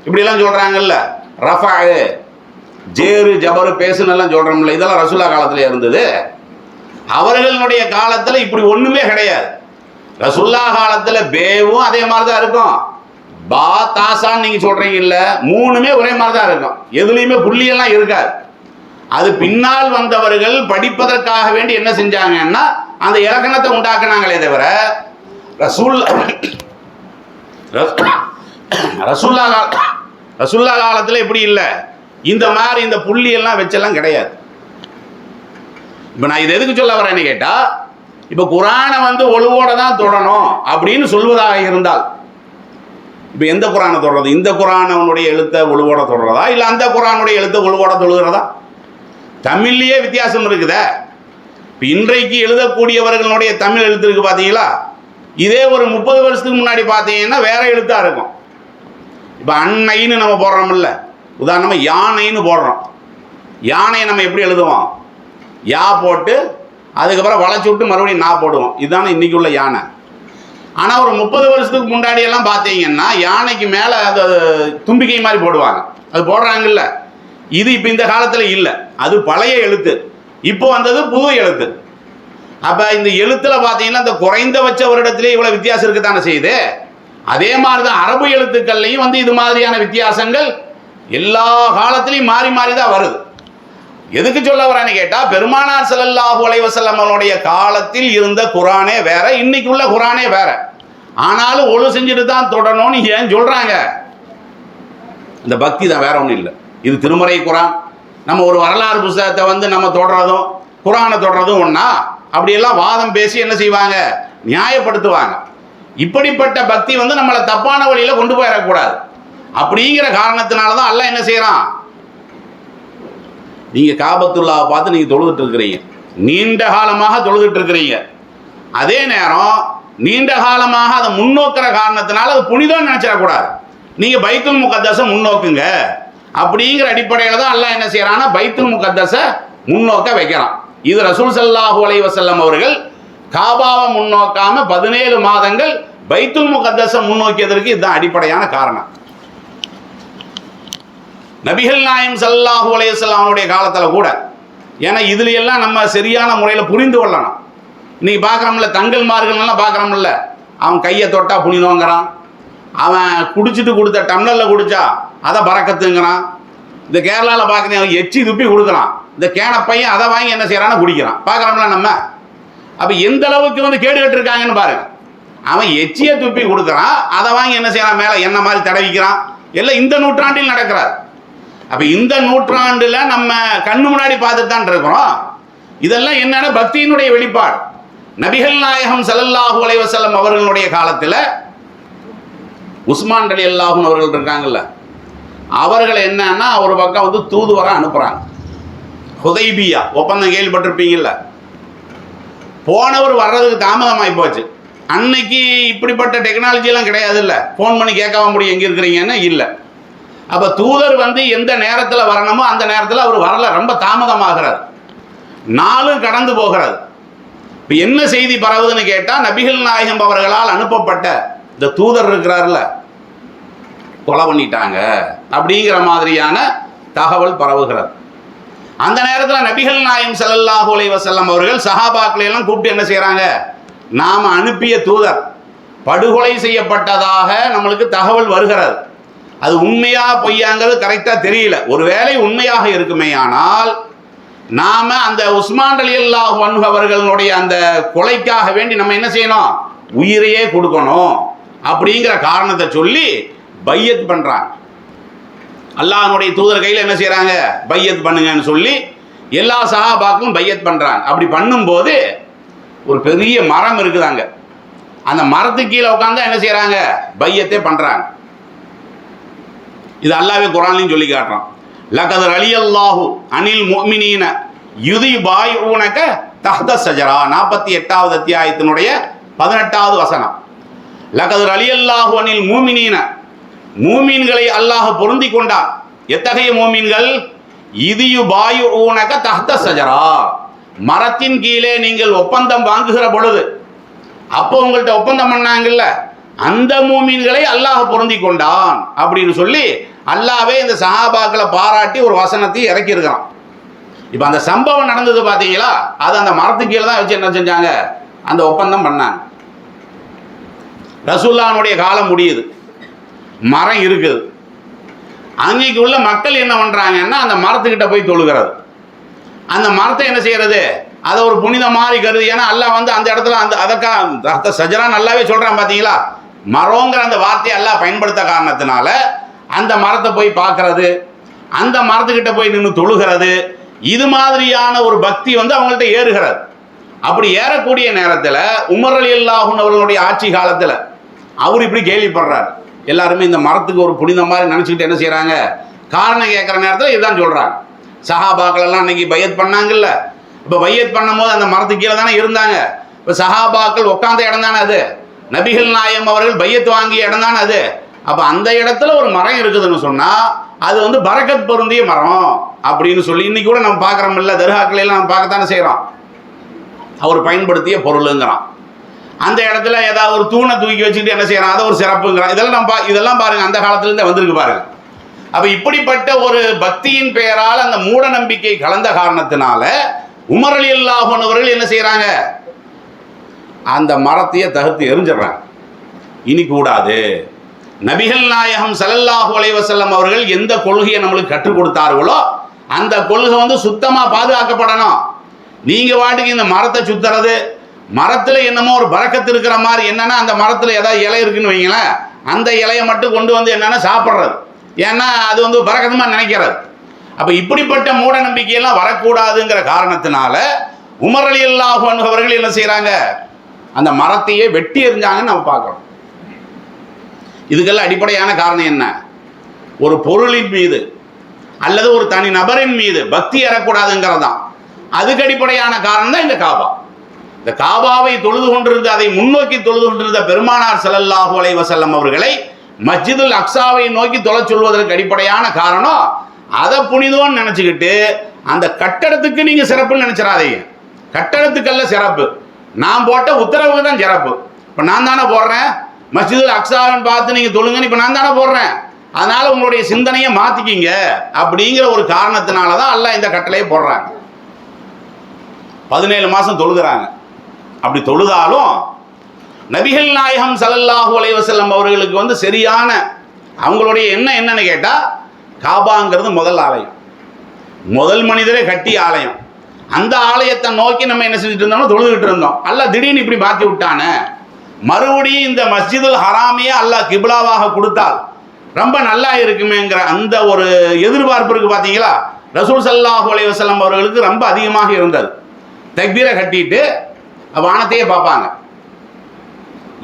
Speaker 1: இப்படிலாம் சொல்கிறாங்கல்ல, ரஃபு ஜேரு ஜபரு பேசுனெல்லாம் சொல்கிறோம்ல, இதெல்லாம் ரசூல்லா காலத்தில் இருந்தது. அவர்களுடைய காலத்தில் இப்படி ஒன்றுமே கிடையாது. ரசூல்லா காலத்தில் பேவும் அதே மாதிரி தான் இருக்கும், பா தாசான்னு நீங்கள் சொல்கிறீங்கல்ல, 3மே ஒரே மாதிரி தான் இருக்கும். எதுலேயுமே புள்ளியெல்லாம் இருக்காது. அது பின்னால் வந்தவர்கள் படிப்பதற்காக வேண்டி என்ன செஞ்சாங்கன்னா அந்த இலக்கணத்தை உண்டாக்குனாங்களே தவிர ரசூல்லா காலத்தில் இப்படி இல்லை. இந்த மாதிரி இந்த புள்ளி எல்லாம் வச்செல்லாம் கிடையாது. இப்போ நான் இது எதுக்கு சொல்ல வரேன்னு கேட்டால், இப்போ குர்ஆனை வந்து ஒழுவோட தான் தொடணும் அப்படின்னு சொல்வதாக இருந்தால், இப்போ எந்த குர்ஆனை தொடுறது? இந்த குர்ஆனுடைய எழுத்தை ஒழுவோட தொடுறதா இல்லை அந்த குர்ஆனுடைய எழுத்தை ஒழுவோட தொழுகிறதா? தமிழ்லேயே வித்தியாசம் இருக்குதே. இப்போ இன்றைக்கு எழுதக்கூடியவர்களுடைய தமிழ் எழுத்து இருக்குது பார்த்தீங்களா, இதே ஒரு 30 வருஷத்துக்கு முன்னாடி பார்த்தீங்கன்னா வேற எழுத்தாக இருக்கும். இப்போ அன்னைன்னு நம்ம போடுறோம்ல, உதாரணமாக யானைன்னு போடுறோம். யானையை நம்ம எப்படி எழுதுவோம்? யா போட்டு அதுக்கப்புறம் வளைச்சி விட்டு மறுபடியும் நான் போடுவோம். இதுதானே இன்றைக்கி உள்ள யானை. ஆனால் ஒரு 30 வருஷத்துக்கு முன்னாடியெல்லாம் பார்த்தீங்கன்னா யானைக்கு மேலே அது தும்பிக்கை மாதிரி போடுவாங்க. அது போடுறாங்கல்ல, இது இப்போ இந்த காலத்தில் இல்லை, அது பழைய எழுத்து. இப்போ வந்தது புது எழுத்து. அப்போ இந்த எழுத்தில் பார்த்தீங்கன்னா இந்த குறைந்தபட்ச வருடத்திலே இவ்வளோ வித்தியாசம் இருக்கு தானே செய்யுது. அதே மாதிரி தான் அரபு எழுத்துக்கள்லையும் வந்து இது மாதிரியான வித்தியாசங்கள் எல்லா காலத்திலையும் மாறி மாறி தான் வருது. எதுக்கு சொல்ல வரேன்னு கேட்டால், பெருமானார் ஸல்லல்லாஹு அலைஹி வஸல்லம் அவருடைய காலத்தில் இருந்த குர்ஆனே வேற, இன்னைக்கு உள்ள குர்ஆனே வேற. ஆனாலும் ஒழு செஞ்சுட்டு தான் தொடணும்னு ஏன் சொல்றாங்க? இந்த பக்தி தான், வேற ஒன்றும் இல்லை. இது திருமறை குர்ஆன். நம்ம ஒரு வரலாறு புத்தகத்தை வந்து நம்ம தொடர்றதும் குர்ஆனை தொடர்றதும் ஒன்றா? அப்படியெல்லாம் வாதம் பேசி என்ன செய்வாங்க? நியாயப்படுத்துவாங்க. இப்படிப்பட்ட பக்தி வந்து நம்மளை தப்பான வழியில் கொண்டு போயிடக்கூடாது. அப்படிங்கிற காரணத்தினால தான் அல்லாஹ் என்ன செய்கிறான்? நீங்கள் காபத்துல்லாவை பார்த்து நீங்கள் தொழுதுட்டு இருக்கிறீங்க, நீண்ட காலமாக தொழுதுட்டு இருக்கிறீங்க. அதே நேரம் நீண்ட காலமாக அதை முன்னோக்கிற காரணத்தினால அது புனிதம்னு நினச்சிடக்கூடாது. நீங்கள் பைத்துல் முகத்தஸை முன்னோக்குங்க அப்படிங்கிற அடிப்படையில் தான் அல்லாஹ் என்ன செய்கிறான்னா பைத்துல் முகத்தஸை முன்னோக்க வைக்கிறான். இது ரசூல் ஸல்லல்லாஹு அலைஹி வஸல்லம் அவர்கள் காபாவை முன்னோக்காம 17 மாதங்கள் பைத்துல் முகத்தஸை முன்னோக்கியதற்கு இதுதான் அடிப்படையான காரணம். நபிகள் நாயகம் ஸல்லல்லாஹு அலைஹி வஸல்லம் அவருடைய காலத்தில் கூட, ஏன்னா இதுல எல்லாம் நம்ம சரியான முறையில் புரிந்து கொள்ளணும். இன்னைக்கு பார்க்குறோம்ல, தங்கல்மார்கள்லாம் பார்க்குறோம்ல, அவன் கையை தொட்டா புனிதங்கிறான், அவன் குடிச்சிட்டு கொடுத்த டம்ளரில் குடிச்சா அதை பறக்கத்துங்கிறான். இந்த கேரளாவில் பார்க்குறேன், அவன் எச்சி துப்பி கொடுக்குறான், இந்த கேன பையன் அதை வாங்கி என்ன செய்யறான்னு குடிக்கிறான். பார்க்குறோம்ல நம்ம. அப்போ எந்த அளவுக்கு வந்து கேடு கட்டிருக்காங்கன்னு பாருங்க. அவன் எச்சியை துப்பி கொடுக்குறான், அதை வாங்கி என்ன செய்யறான், மேலே என்ன மாதிரி தடவிக்கிறான். எல்லாம் இந்த நூற்றாண்டில் நடக்கிறார். அப்போ இந்த நூற்றாண்டில் நம்ம கண்ணு முன்னாடி பார்த்துட்டு தான் இருக்கிறோம். இதெல்லாம் என்னன்னா பக்தியினுடைய வெளிப்பாடு. நபிகள் நாயகம் ஸல்லல்லாஹு அலைஹி வஸல்லம் அவர்களுடைய காலத்தில் உஸ்மான் ரலியல்லாஹு அன்ஹு அவர்கள் இருக்காங்கல்ல, அவர்கள் என்னன்னா ஒரு பக்கம் வந்து தூதுவராக அனுப்புகிறாங்க. ஹுதைபியா ஒப்பந்தம் கேள்விப்பட்டிருப்பீங்கல்ல, போனவர் வர்றதுக்கு தாமதமாகி போச்சு. அன்னைக்கு இப்படிப்பட்ட டெக்னாலஜிலாம் கிடையாது. இல்லை, ஃபோன் பண்ணி கேட்காம முடியும் எங்கே இருக்கிறீங்கன்னு இல்லை. அப்போ தூதர் வந்து எந்த நேரத்தில் வரணுமோ அந்த நேரத்தில் அவர் வரல, ரொம்ப தாமதமாகிறார், நாளும் கடந்து போகிறது. இப்போ என்ன செய்தி பரவுதுன்னு கேட்டால், நபிகள் நாயகம் அவர்களால் அனுப்பப்பட்ட இந்த தூதர் இருக்கிறார்ல, கொலை பண்ணிட்டாங்க அப்படிங்கிற மாதிரியான தகவல் பரவுகிறது. அந்த நேரத்தில் நபிகள் நாயகம் ஸல்லல்லாஹு அலைஹி வஸல்லம் அவர்கள் சஹாபாக்களை எல்லாம் கூப்பிட்டு என்ன செய்கிறாங்க, நாம் அனுப்பிய தூதர் படுகொலை செய்யப்பட்டதாக நம்மளுக்கு தகவல் வருகிறது. அது உண்மையா பொய்யாங்கிறது கரெக்டாக தெரியல. ஒருவேளை உண்மையாக இருக்குமே ஆனால் நாம அந்த உஸ்மான் ரலியல்லாஹு அன்ஹு அவர்களுடைய அந்த கொலைக்காக வேண்டி நம்ம என்ன செய்யணும், உயிரையே கொடுக்கணும் அப்படிங்கிற காரணத்தை சொல்லி பையத் பண்றாங்க. அல்லாஹ்வுடைய தூதர் கையில் என்ன செய்யறாங்க, பையத் பண்ணுங்கன்னு சொல்லி எல்லா சஹாபாக்களும் பையத் பண்றாங்க. அப்படி பண்ணும்போது ஒரு பெரிய மரம் இருக்குதாங்க, அந்த மரத்துக்கு கீழே உட்காந்து என்ன செய்யறாங்க, பையத்தே பண்றாங்க. இது அல்லாஹ்வே குர்ஆன்லயும் சொல்லி காட்டுறான். லகத் ரலியல்லாஹு அனில் முஃமினீன யுதிபாயுனக தஹ்த ஸஜரா, 48வது அத்தியாயத்தினுடைய 18வது வசனம். லகத் ரலியல்லாஹு அனில் முஃமினீன, மூமீன்களை அல்லாஹ் பொருந்தி கொண்டான். எத்தகைய மூமீன்கள், யுதிபாயுனக தஹ்த ஸஜரா, மரத்தின் கீழே நீங்கள் ஒப்பந்தம் வாங்குகிற பொழுது, அப்போ உங்கள்கிட்ட ஒப்பந்தம் பண்ணாங்கல்ல, அந்த மூமீன்களை அல்லாஹ் பொருந்தி கொண்டான் அப்படின்னு சொல்லி அல்லாஹ்வே இந்த சஹாபாக்களை பாராட்டி ஒரு வசனத்தை இறக்கி இருக்கிறான். இப்போ அந்த சம்பவம் நடந்தது பார்த்தீங்களா, அது அந்த மரத்துக்கு கீழே தான் வச்சு என்ன செஞ்சாங்க, அந்த ஒப்பந்தம் பண்ணாங்க. ரசூலுல்லாஹ்வுடைய காலம் முடியுது, மரம் இருக்குது. அன்னைக்கு உள்ள மக்கள் என்ன பண்ணுறாங்கன்னா, அந்த மரத்துக்கிட்ட போய் தொழுகிறது. அந்த மரத்தை என்ன செய்யறது, அதை ஒரு புனித மாதிரி கருது. ஏன்னா அல்லாஹ் வந்து அந்த இடத்துல அந்த அதற்காக சஜரா நல்லாவே சொல்கிறான் பார்த்தீங்களா, மரங்கிற அந்த வார்த்தையை அல்லாஹ் பயன்படுத்த காரணத்தினால அந்த மரத்தை போய் பார்க்கறது, அந்த மரத்துக்கிட்ட போய் நின்று தொழுகிறது, இது மாதிரியான ஒரு பக்தி வந்து அவங்கள்ட்ட ஏறுகிறது. அப்படி ஏறக்கூடிய நேரத்தில் உமர் ரலியல்லாஹு அன்ஹு அவர்களுடைய ஆட்சி காலத்தில் அவர் இப்படி கேள்விப்படுறார். எல்லாருமே இந்த மரத்துக்கு ஒரு புனித மாதிரி நினச்சிக்கிட்டு என்ன செய்கிறாங்க, காரணம் கேட்குற நேரத்தில் இதுதான் சொல்கிறாங்க. சஹாபாக்கள் எல்லாம் அன்னைக்கு பையத் பண்ணாங்கல்ல, இப்போ பையத் பண்ணும் போது அந்த மரத்துக்கு கீழே தானே இருந்தாங்க. இப்போ சஹாபாக்கள் உட்காந்த இடம் தானே அது, நபிகள் நாயகம் அவர்கள் பையத் வாங்கிய இடம் தானே அது. அப்போ அந்த இடத்துல ஒரு மரம் இருக்குதுன்னு சொன்னால் அது வந்து பரக்கத் பொருந்திய மரம் அப்படின்னு சொல்லி இன்னைக்கு கூட நம்ம பார்க்குறோம் இல்லை, தர்காக்களை எல்லாம் நம்ம பார்க்கத்தானே செய்கிறோம். அவர் பயன்படுத்திய பொருளுங்கிறான். அந்த இடத்துல ஏதாவது ஒரு தூணை தூக்கி வச்சுக்கிட்டு என்ன செய்யறான், அதை ஒரு சிறப்புங்கிறான். இதெல்லாம் பாருங்க, அந்த காலத்துலேருந்து வந்திருக்கு பாருங்க. அப்போ இப்படிப்பட்ட ஒரு பக்தியின் பெயரால் அந்த மூட நம்பிக்கை கலந்த காரணத்தினால உமர் ரலியல்லாஹு அன்ஹு அவர்கள் என்ன செய்யறாங்க, அந்த மரத்தையே தகர்த்து எரிஞ்சிடறாங்க. இனி கூடாது. நபிகள் நாயகம் ஸல்லல்லாஹு அலைஹி வஸல்லம் அவர்கள் எந்த கொள்கையை நம்மளுக்கு கற்றுக் கொடுத்தார்களோ அந்த கொள்கை வந்து சுத்தமாக பாதுகாக்கப்படணும். நீங்கள் வாட்டுக்கு இந்த மரத்தை சுத்துறது, மரத்தில் என்னமோ ஒரு பரக்கத்து இருக்கிற மாதிரி, என்னன்னா அந்த மரத்தில் ஏதாவது இலை இருக்குன்னு வைங்களேன், அந்த இலையை மட்டும் கொண்டு வந்து என்னன்னா சாப்பிட்றது, ஏன்னா அது வந்து பரக்கத்துமா நினைக்கிறது. அப்போ இப்படிப்பட்ட மூட நம்பிக்கையெல்லாம் வரக்கூடாதுங்கிற காரணத்தினால உமர் ரலியல்லாஹு அன்ஹு அவர்கள் என்ன செய்கிறாங்க, அந்த மரத்தையே வெட்டி எறிஞ்சாங்கன்னு நம்ம பார்க்குறோம். இதுக்கெல்லாம் அடிப்படையான காரணம் என்ன, ஒரு பொருளின் மீது அல்லது ஒரு தனி நபரின் மீது பக்தி ஏறக்கூடாதுங்கிறது தான். அதுக்கு அடிப்படையான காரணம் தான் இந்த காபா. இந்த காபாவை தொழுது கொண்டிருந்த, அதை முன்னோக்கி தொழுது கொண்டிருந்த பெருமானார் ஸல்லல்லாஹு அலைஹி வஸல்லம் அவர்களை மஸ்ஜிதுல் அக்ஸாவை நோக்கி தொழ சொல்வதற்கு அடிப்படையான காரணம், அதை புனிதம்னு நினச்சிக்கிட்டு அந்த கட்டடத்துக்கு நீங்கள் சிறப்புன்னு நினச்சிடாதீங்க. கட்டடத்துக்கல்ல சிறப்பு, நான் போட்ட உத்தரவுக்கு தான் சிறப்பு. இப்போ நான் தானே போடுறேன், மஸ்ஜிதுல் அக்ஸாவின் பார்த்து நீங்கள் தொழுங்கன்னு இப்போ நான் தானே போடுறேன். அதனால் உங்களுடைய சிந்தனையை மாற்றிக்கிங்க அப்படிங்கிற ஒரு காரணத்தினால தான் அல்லாஹ் இந்த கட்டளையை போடுறாங்க. 17 மாதம் தொழுகிறாங்க. அப்படி தொழுதாலும் நபிகள் நாயகம் ஸல்லல்லாஹு அலைஹி வஸல்லம் அவர்களுக்கு வந்து சரியான அவங்களுடைய எண்ணம் என்னன்னு கேட்டால், காபாங்கிறது முதல் ஆலயம், முதல் மனிதரே கட்டிய ஆலயம். அந்த ஆலயத்தை நோக்கி நம்ம என்ன செஞ்சுட்டு இருந்தோம், தொழுதுகிட்டு இருந்தோம். அல்லாஹ் திடீர்னு இப்படி மாற்றி விட்டானே, மறுபடியும் இந்த மஸ்ஜிதுல் ஹராமையே அல்லாஹ் கிப்லாவாக கொடுத்தால் ரொம்ப நல்லா இருக்குமேங்கிற அந்த ஒரு எதிர்பார்ப்பு இருக்கு பார்த்தீங்களா, ரசூல் ஸல்லல்லாஹு அலைஹி வஸல்லம் அவர்களுக்கு ரொம்ப அதிகமாக இருந்தது. தக்பீரை கட்டிட்டு வானத்தையே பார்ப்பாங்க.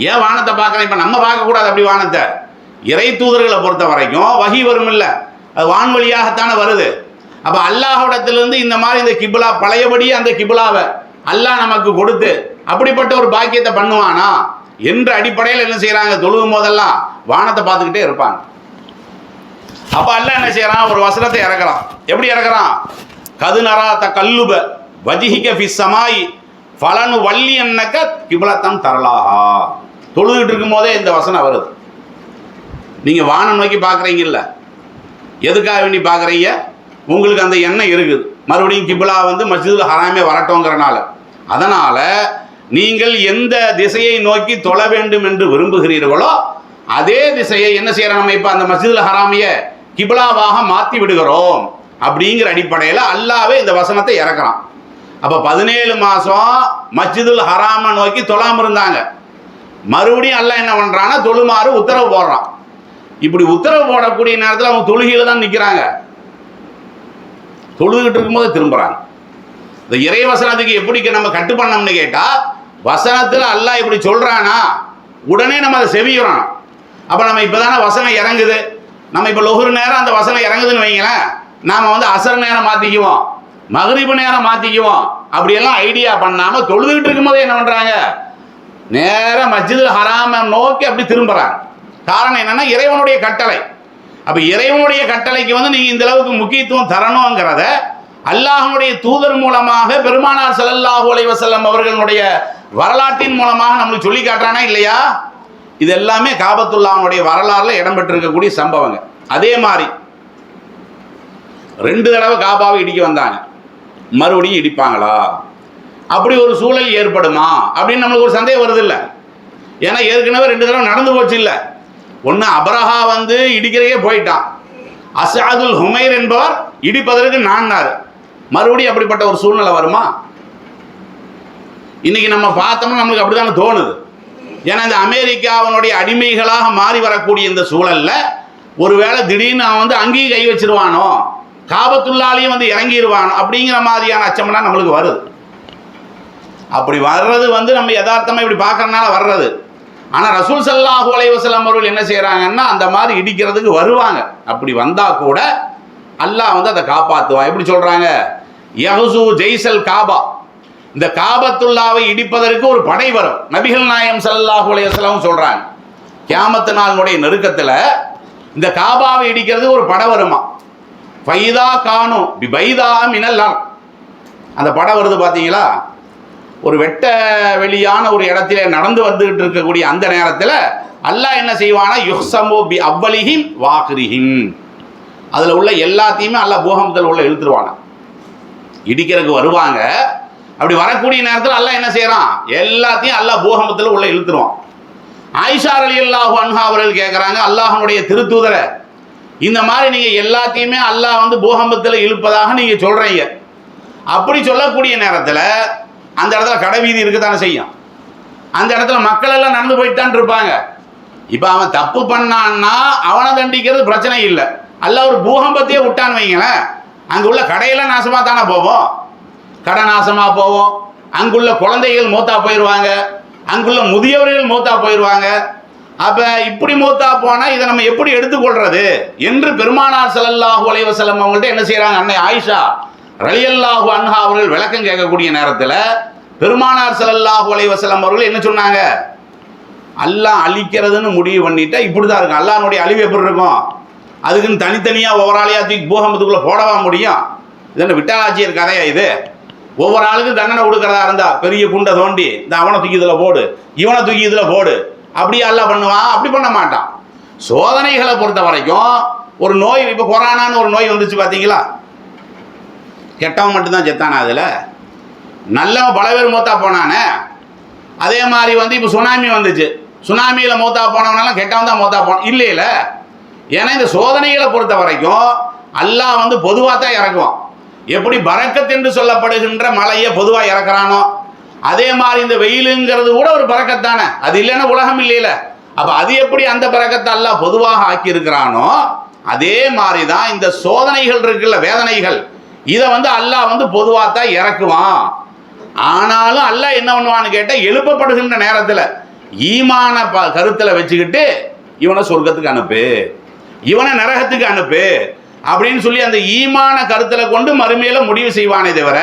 Speaker 1: ஏன் வானத்தை பார்க்குறேன், இப்போ நம்ம பார்க்கக்கூடாது அப்படி வானத்தை. இறை தூதர்களை பொறுத்த வரைக்கும் வஹி வரும் இல்லை, அது வான்வழியாகத்தானே வருது. அப்போ அல்லாஹ்விடத்திலிருந்து இந்த மாதிரி இந்த கிப்லா பழையபடியே அந்த கிப்லாவை அல்லாஹ் நமக்கு கொடுத்து அப்படிப்பட்ட ஒரு பாக்கியத்தை பண்ணுவானா என்ற அடிப்படையில் என்ன செய்கிறாங்க, தொழுகும் போதெல்லாம் வானத்தை பார்த்துக்கிட்டே இருப்பாங்க. அப்போ அல்லாஹ் என்ன செய்கிறான், ஒரு வசனத்தை இறக்குறான். எப்படி இறக்குறான், கதுநரா த கல்லுப வஜிஹிக ஃபிஸ் ஸமாயி ஃபலனு வள்ளி அன்னக கிப்லத்தன் தரலாஹா. தொழுதுகிட்டு இருக்கும் போதே இந்த வசனம் வருது. நீங்கள் வானம் நோக்கி பார்க்குறீங்கல்ல, எதுக்காக வேண்டி பார்க்குறீங்க, உங்களுக்கு அந்த எண்ணம் இருக்குது, மறுபடியும் கிப்லா வந்து மஸ்ஜிதுல் ஹராமே வரட்டோங்கிறனால. அதனால் நீங்கள் எந்த திசையை நோக்கி தொழ வேண்டும் என்று விரும்புகிறீர்களோ அதே திசையை என்ன செய்யறோம், நம்ம இப்போ அந்த மஸ்ஜிதுல் ஹராமையை கிப்லாவாக மாற்றி விடுகிறோம் அப்படிங்கிற அடிப்படையில் அல்லாவே இந்த வசனத்தை இறக்குறான். அப்போ 17 மாதம் மஸ்ஜிதுல் ஹராமை நோக்கி தொழாமல் இருந்தாங்க. மறுபடியும் அல்லாஹ் என்ன பண்ணுறான்னா தொழுமாறு உத்தரவு போடுறான். இப்படி உத்தரவு போடக்கூடிய நேரத்தில் அவங்க தொழுகையில் தான் நிற்கிறாங்க. தொழுதுகிட்டு இருக்கும்போது திரும்புகிறாங்க. இந்த இறை வசனத்துக்கு எப்படி நம்ம கட்டு பண்ணோம்னு கேட்டால், வசனத்தில் அல்லாஹ் இப்படி சொல்கிறானா உடனே நம்ம அதை செவிக்கிறோம். அப்போ நம்ம இப்போ தானே வசனம் இறங்குது, நம்ம இப்போ லொஹுர் நேரம் அந்த வசனம் இறங்குதுன்னு வைங்களேன், நாம் வந்து அசர் நேரம் மாற்றிக்குவோம், மகரிபு நேரம் மாற்றிக்குவோம். அப்படியெல்லாம் ஐடியா பண்ணாமல் தொழுதுகிட்டு இருக்கும்போது என்ன பண்ணுறாங்க, நேராக மஸ்ஜிதுல் ஹராமை நோக்கி அப்படி திரும்புகிறாங்க. காரணம் என்னென்னா இறைவனுடைய கட்டளை. அப்போ இறைவனுடைய கட்டளைக்கு வந்து நீங்கள் இந்த அளவுக்கு முக்கியத்துவம் தரணுங்கிறத அல்லாஹ்வுடைய தூதர் மூலமாக பெருமானார் ஸல்லல்லாஹு அலைஹி வஸல்லம் அவர்களுடைய வரலாற்றின் மூலமாக நம்மளுக்கு சொல்லி காட்டுறானா இல்லையா. இது எல்லாமே காபத்துல்லாஹ்வுடைய வரலாறுல இடம்பெற்றிருக்கக்கூடிய சம்பவங்கள். அதே மாதிரி 2 தடவை காபாவை இடிக்க வந்தாங்க, மறுபடியும் இடிப்பாங்களா, அப்படி ஒரு சூழல் ஏற்படுமா அப்படின்னு நம்மளுக்கு ஒரு சந்தேகம் வருது இல்லை. ஏன்னா ஏற்கனவே 2 தடவை நடந்து போச்சு இல்லை. ஒன்று அபரஹா வந்து இடிக்கிறதே போயிட்டான், அஸாதுல் ஹுமைர் என்பவர் இடிப்பதற்கு நான்னார். மறுபடியும் அப்படிப்பட்ட ஒரு சூழ்நிலை வருமா? இன்னைக்கு நம்ம பார்த்தோம்னா நம்மளுக்கு அப்படித்தானே தோணுது. ஏன்னா இந்த அமெரிக்காவினுடைய அடிமைகளாக மாறி வரக்கூடிய இந்த சூழல்ல ஒருவேளை திடீர்னு அவன் வந்து அங்கேயும் கை வச்சிருவானோ, காபத்துல்லாலையும் வந்து இறங்கிடுவானோ அப்படிங்கிற மாதிரியான அச்சம்லாம் நம்மளுக்கு வருது. அப்படி வர்றது வந்து நம்ம யதார்த்தமாக இப்படி பார்க்கறதுனால வர்றது. ஆனால் ரசூல் ஸல்லல்லாஹு அலைஹி வஸல்லம் அவர்கள் என்ன செய்கிறாங்கன்னா அந்த மாதிரி இடிக்கிறதுக்கு வருவாங்க. அப்படி வந்தால் கூட அல்லாஹ் வந்து அதை காப்பாற்றுவான். எப்படி சொல்கிறாங்க, யஹ்ஸு ஜெய்ஸல் காபா, இந்த காபத்துல்லாவை இடிப்பதற்கு ஒரு படை வரும். நபிகள் நாயகம் ஸல்லல்லாஹு அலைஹி வஸல்லம் சொல்கிறாங்க, கியாமத்து நாளுடைய நெருக்கத்தில் இந்த காபாவை இடிக்கிறது ஒரு படை வருமா. ஃபைதா கானு பிபைதா மினல் அர்த், அந்த படை வருது பார்த்தீங்களா, ஒரு வெட்ட வெளியான ஒரு இடத்துல நடந்து வந்துகிட்டு இருக்கக்கூடிய அந்த நேரத்தில் அல்லாஹ் என்ன செய்வானா, யுஹ்ஸமு பி அவ்வலிஹிம் வாஹிரிஹிம், அதில் உள்ள எல்லாத்தையுமே அல்லாஹ் பூகம்பத்தில் உள்ள இழுத்துருவானா. இடிக்கிறதுக்கு வருவாங்க. அப்படி வரக்கூடிய நேரத்தில் அல்லாஹ் என்ன செய்கிறான், எல்லாத்தையும் அல்லாஹ் பூகம்பத்தில் உள்ள இழுத்துருவான். ஆயிஷா ரலியல்லாஹு அன்ஹா அவர்கள் கேட்குறாங்க, அல்லாஹ்வுடைய திருத்தூதரை, இந்த மாதிரி நீங்கள் எல்லாத்தையுமே அல்லாஹ் வந்து பூகம்பத்தில் இழுப்பதாக நீங்கள் சொல்கிறீங்க. அப்படி சொல்லக்கூடிய நேரத்தில் அந்த இடத்துல கடை வீதி இருக்குதானே செய்யும், அந்த இடத்துல மக்கள் எல்லாம் நடந்து போயிட்டு தான் இருப்பாங்க. இப்போ அவன் தப்பு பண்ணான்னா அவனை தண்டிக்கிறது பிரச்சனை இல்லை. அல்ல ஒரு பூகம்பத்தையே விட்டான்னு வைங்களேன், அங்கே உள்ள கடையெல்லாம் நாசமாக தானே போவோம், கடை நாசமாக போவோம், அங்குள்ள குழந்தைகள் மூத்தா போயிடுவாங்க, அங்குள்ள முதியவர்கள் மூத்தா போயிடுவாங்க. அப்போ இப்படி மூத்தா போனால் இதை நம்ம எப்படி எடுத்துக்கொள்றது என்று பெருமானார் ஸல்லல்லாஹு அலைஹி வஸல்லம் அவங்கள்ட்ட என்ன செய்கிறாங்க, அன்னை ஆயிஷா ரலியல்லாஹு அன்ஹா அவர்கள் விளக்கம் கேட்கக்கூடிய நேரத்தில் பெருமானார் ஸல்லல்லாஹு அலைஹி வஸல்லம் அவர்கள் என்ன சொன்னாங்க, அல்லாஹ் அழிக்கிறதுன்னு முடிவு பண்ணிட்டா இப்படி தான் இருக்கும். அல்லாஹ்னுடைய அழிவு எப்படி இருக்கும், அதுக்குன்னு தனித்தனியாக ஒவ்வொரு ஆளையாக தூக்கி பூகம்பத்துக்குள்ளே போடவா முடியும்? இது என்ன விட்டாலாட்சியர் கதையா இது? ஒவ்வொரு ஆளுக்கும் தண்டனை கொடுக்கறதா இருந்தா பெரிய குண்டை தோண்டி இந்த அவனை தூக்கி இதில் போடு, இவனை தூக்கி இதில் போடு, அப்படியே எல்லாம் பண்ணுவான். அப்படி பண்ண மாட்டான். சோதனைகளை பொறுத்த வரைக்கும் ஒரு நோய், இப்போ கொரோனான்னு ஒரு நோய் வந்துச்சு பார்த்தீங்களா, கெட்டவன் மட்டும்தான் செத்தானா? அதில் நல்லவன் பல பேர் மூத்தா போனானே. அதே மாதிரி வந்து இப்போ சுனாமி வந்துச்சு, சுனாமியில் மூத்தா போனவனாலும் கெட்டவன் தான் மூத்தா போனான் இல்லையில. ஏன்னா இந்த சோதனைகளை பொறுத்த வரைக்கும் அல்லாஹ் வந்து பொதுவாக தான் இறக்குவான். எப்படி பரக்கத் என்று சொல்லப்படுகின்ற மழையை பொதுவாக இறக்குறானோ அதே மாதிரி இந்த வெயிலுங்கிறது கூட ஒரு பரக்கத்தானே, அது இல்லைன்னா உலகம் இல்லையில. அப்போ அது எப்படி அந்த பரக்கத்தை அல்லாஹ் பொதுவாக ஆக்கி இருக்கிறானோ அதே மாதிரி தான் இந்த சோதனைகள் இருக்குல்ல, வேதனைகள், இதை வந்து அல்லாஹ் வந்து பொதுவாக தான் இறக்குவான். ஆனாலும் அல்லாஹ் என்ன பண்ணுவான்னு கேட்டால் எழுப்பப்படுகின்ற நேரத்தில் ஈமான கருத்தில் வச்சுக்கிட்டு இவனை சொர்க்கத்துக்கு அனுப்பு, இவனை நரகத்துக்கு அனுப்பு அப்படின்னு சொல்லி அந்த ஈமான கருத்தில் கொண்டு மறுமையில முடிவு செய்வானே தவிர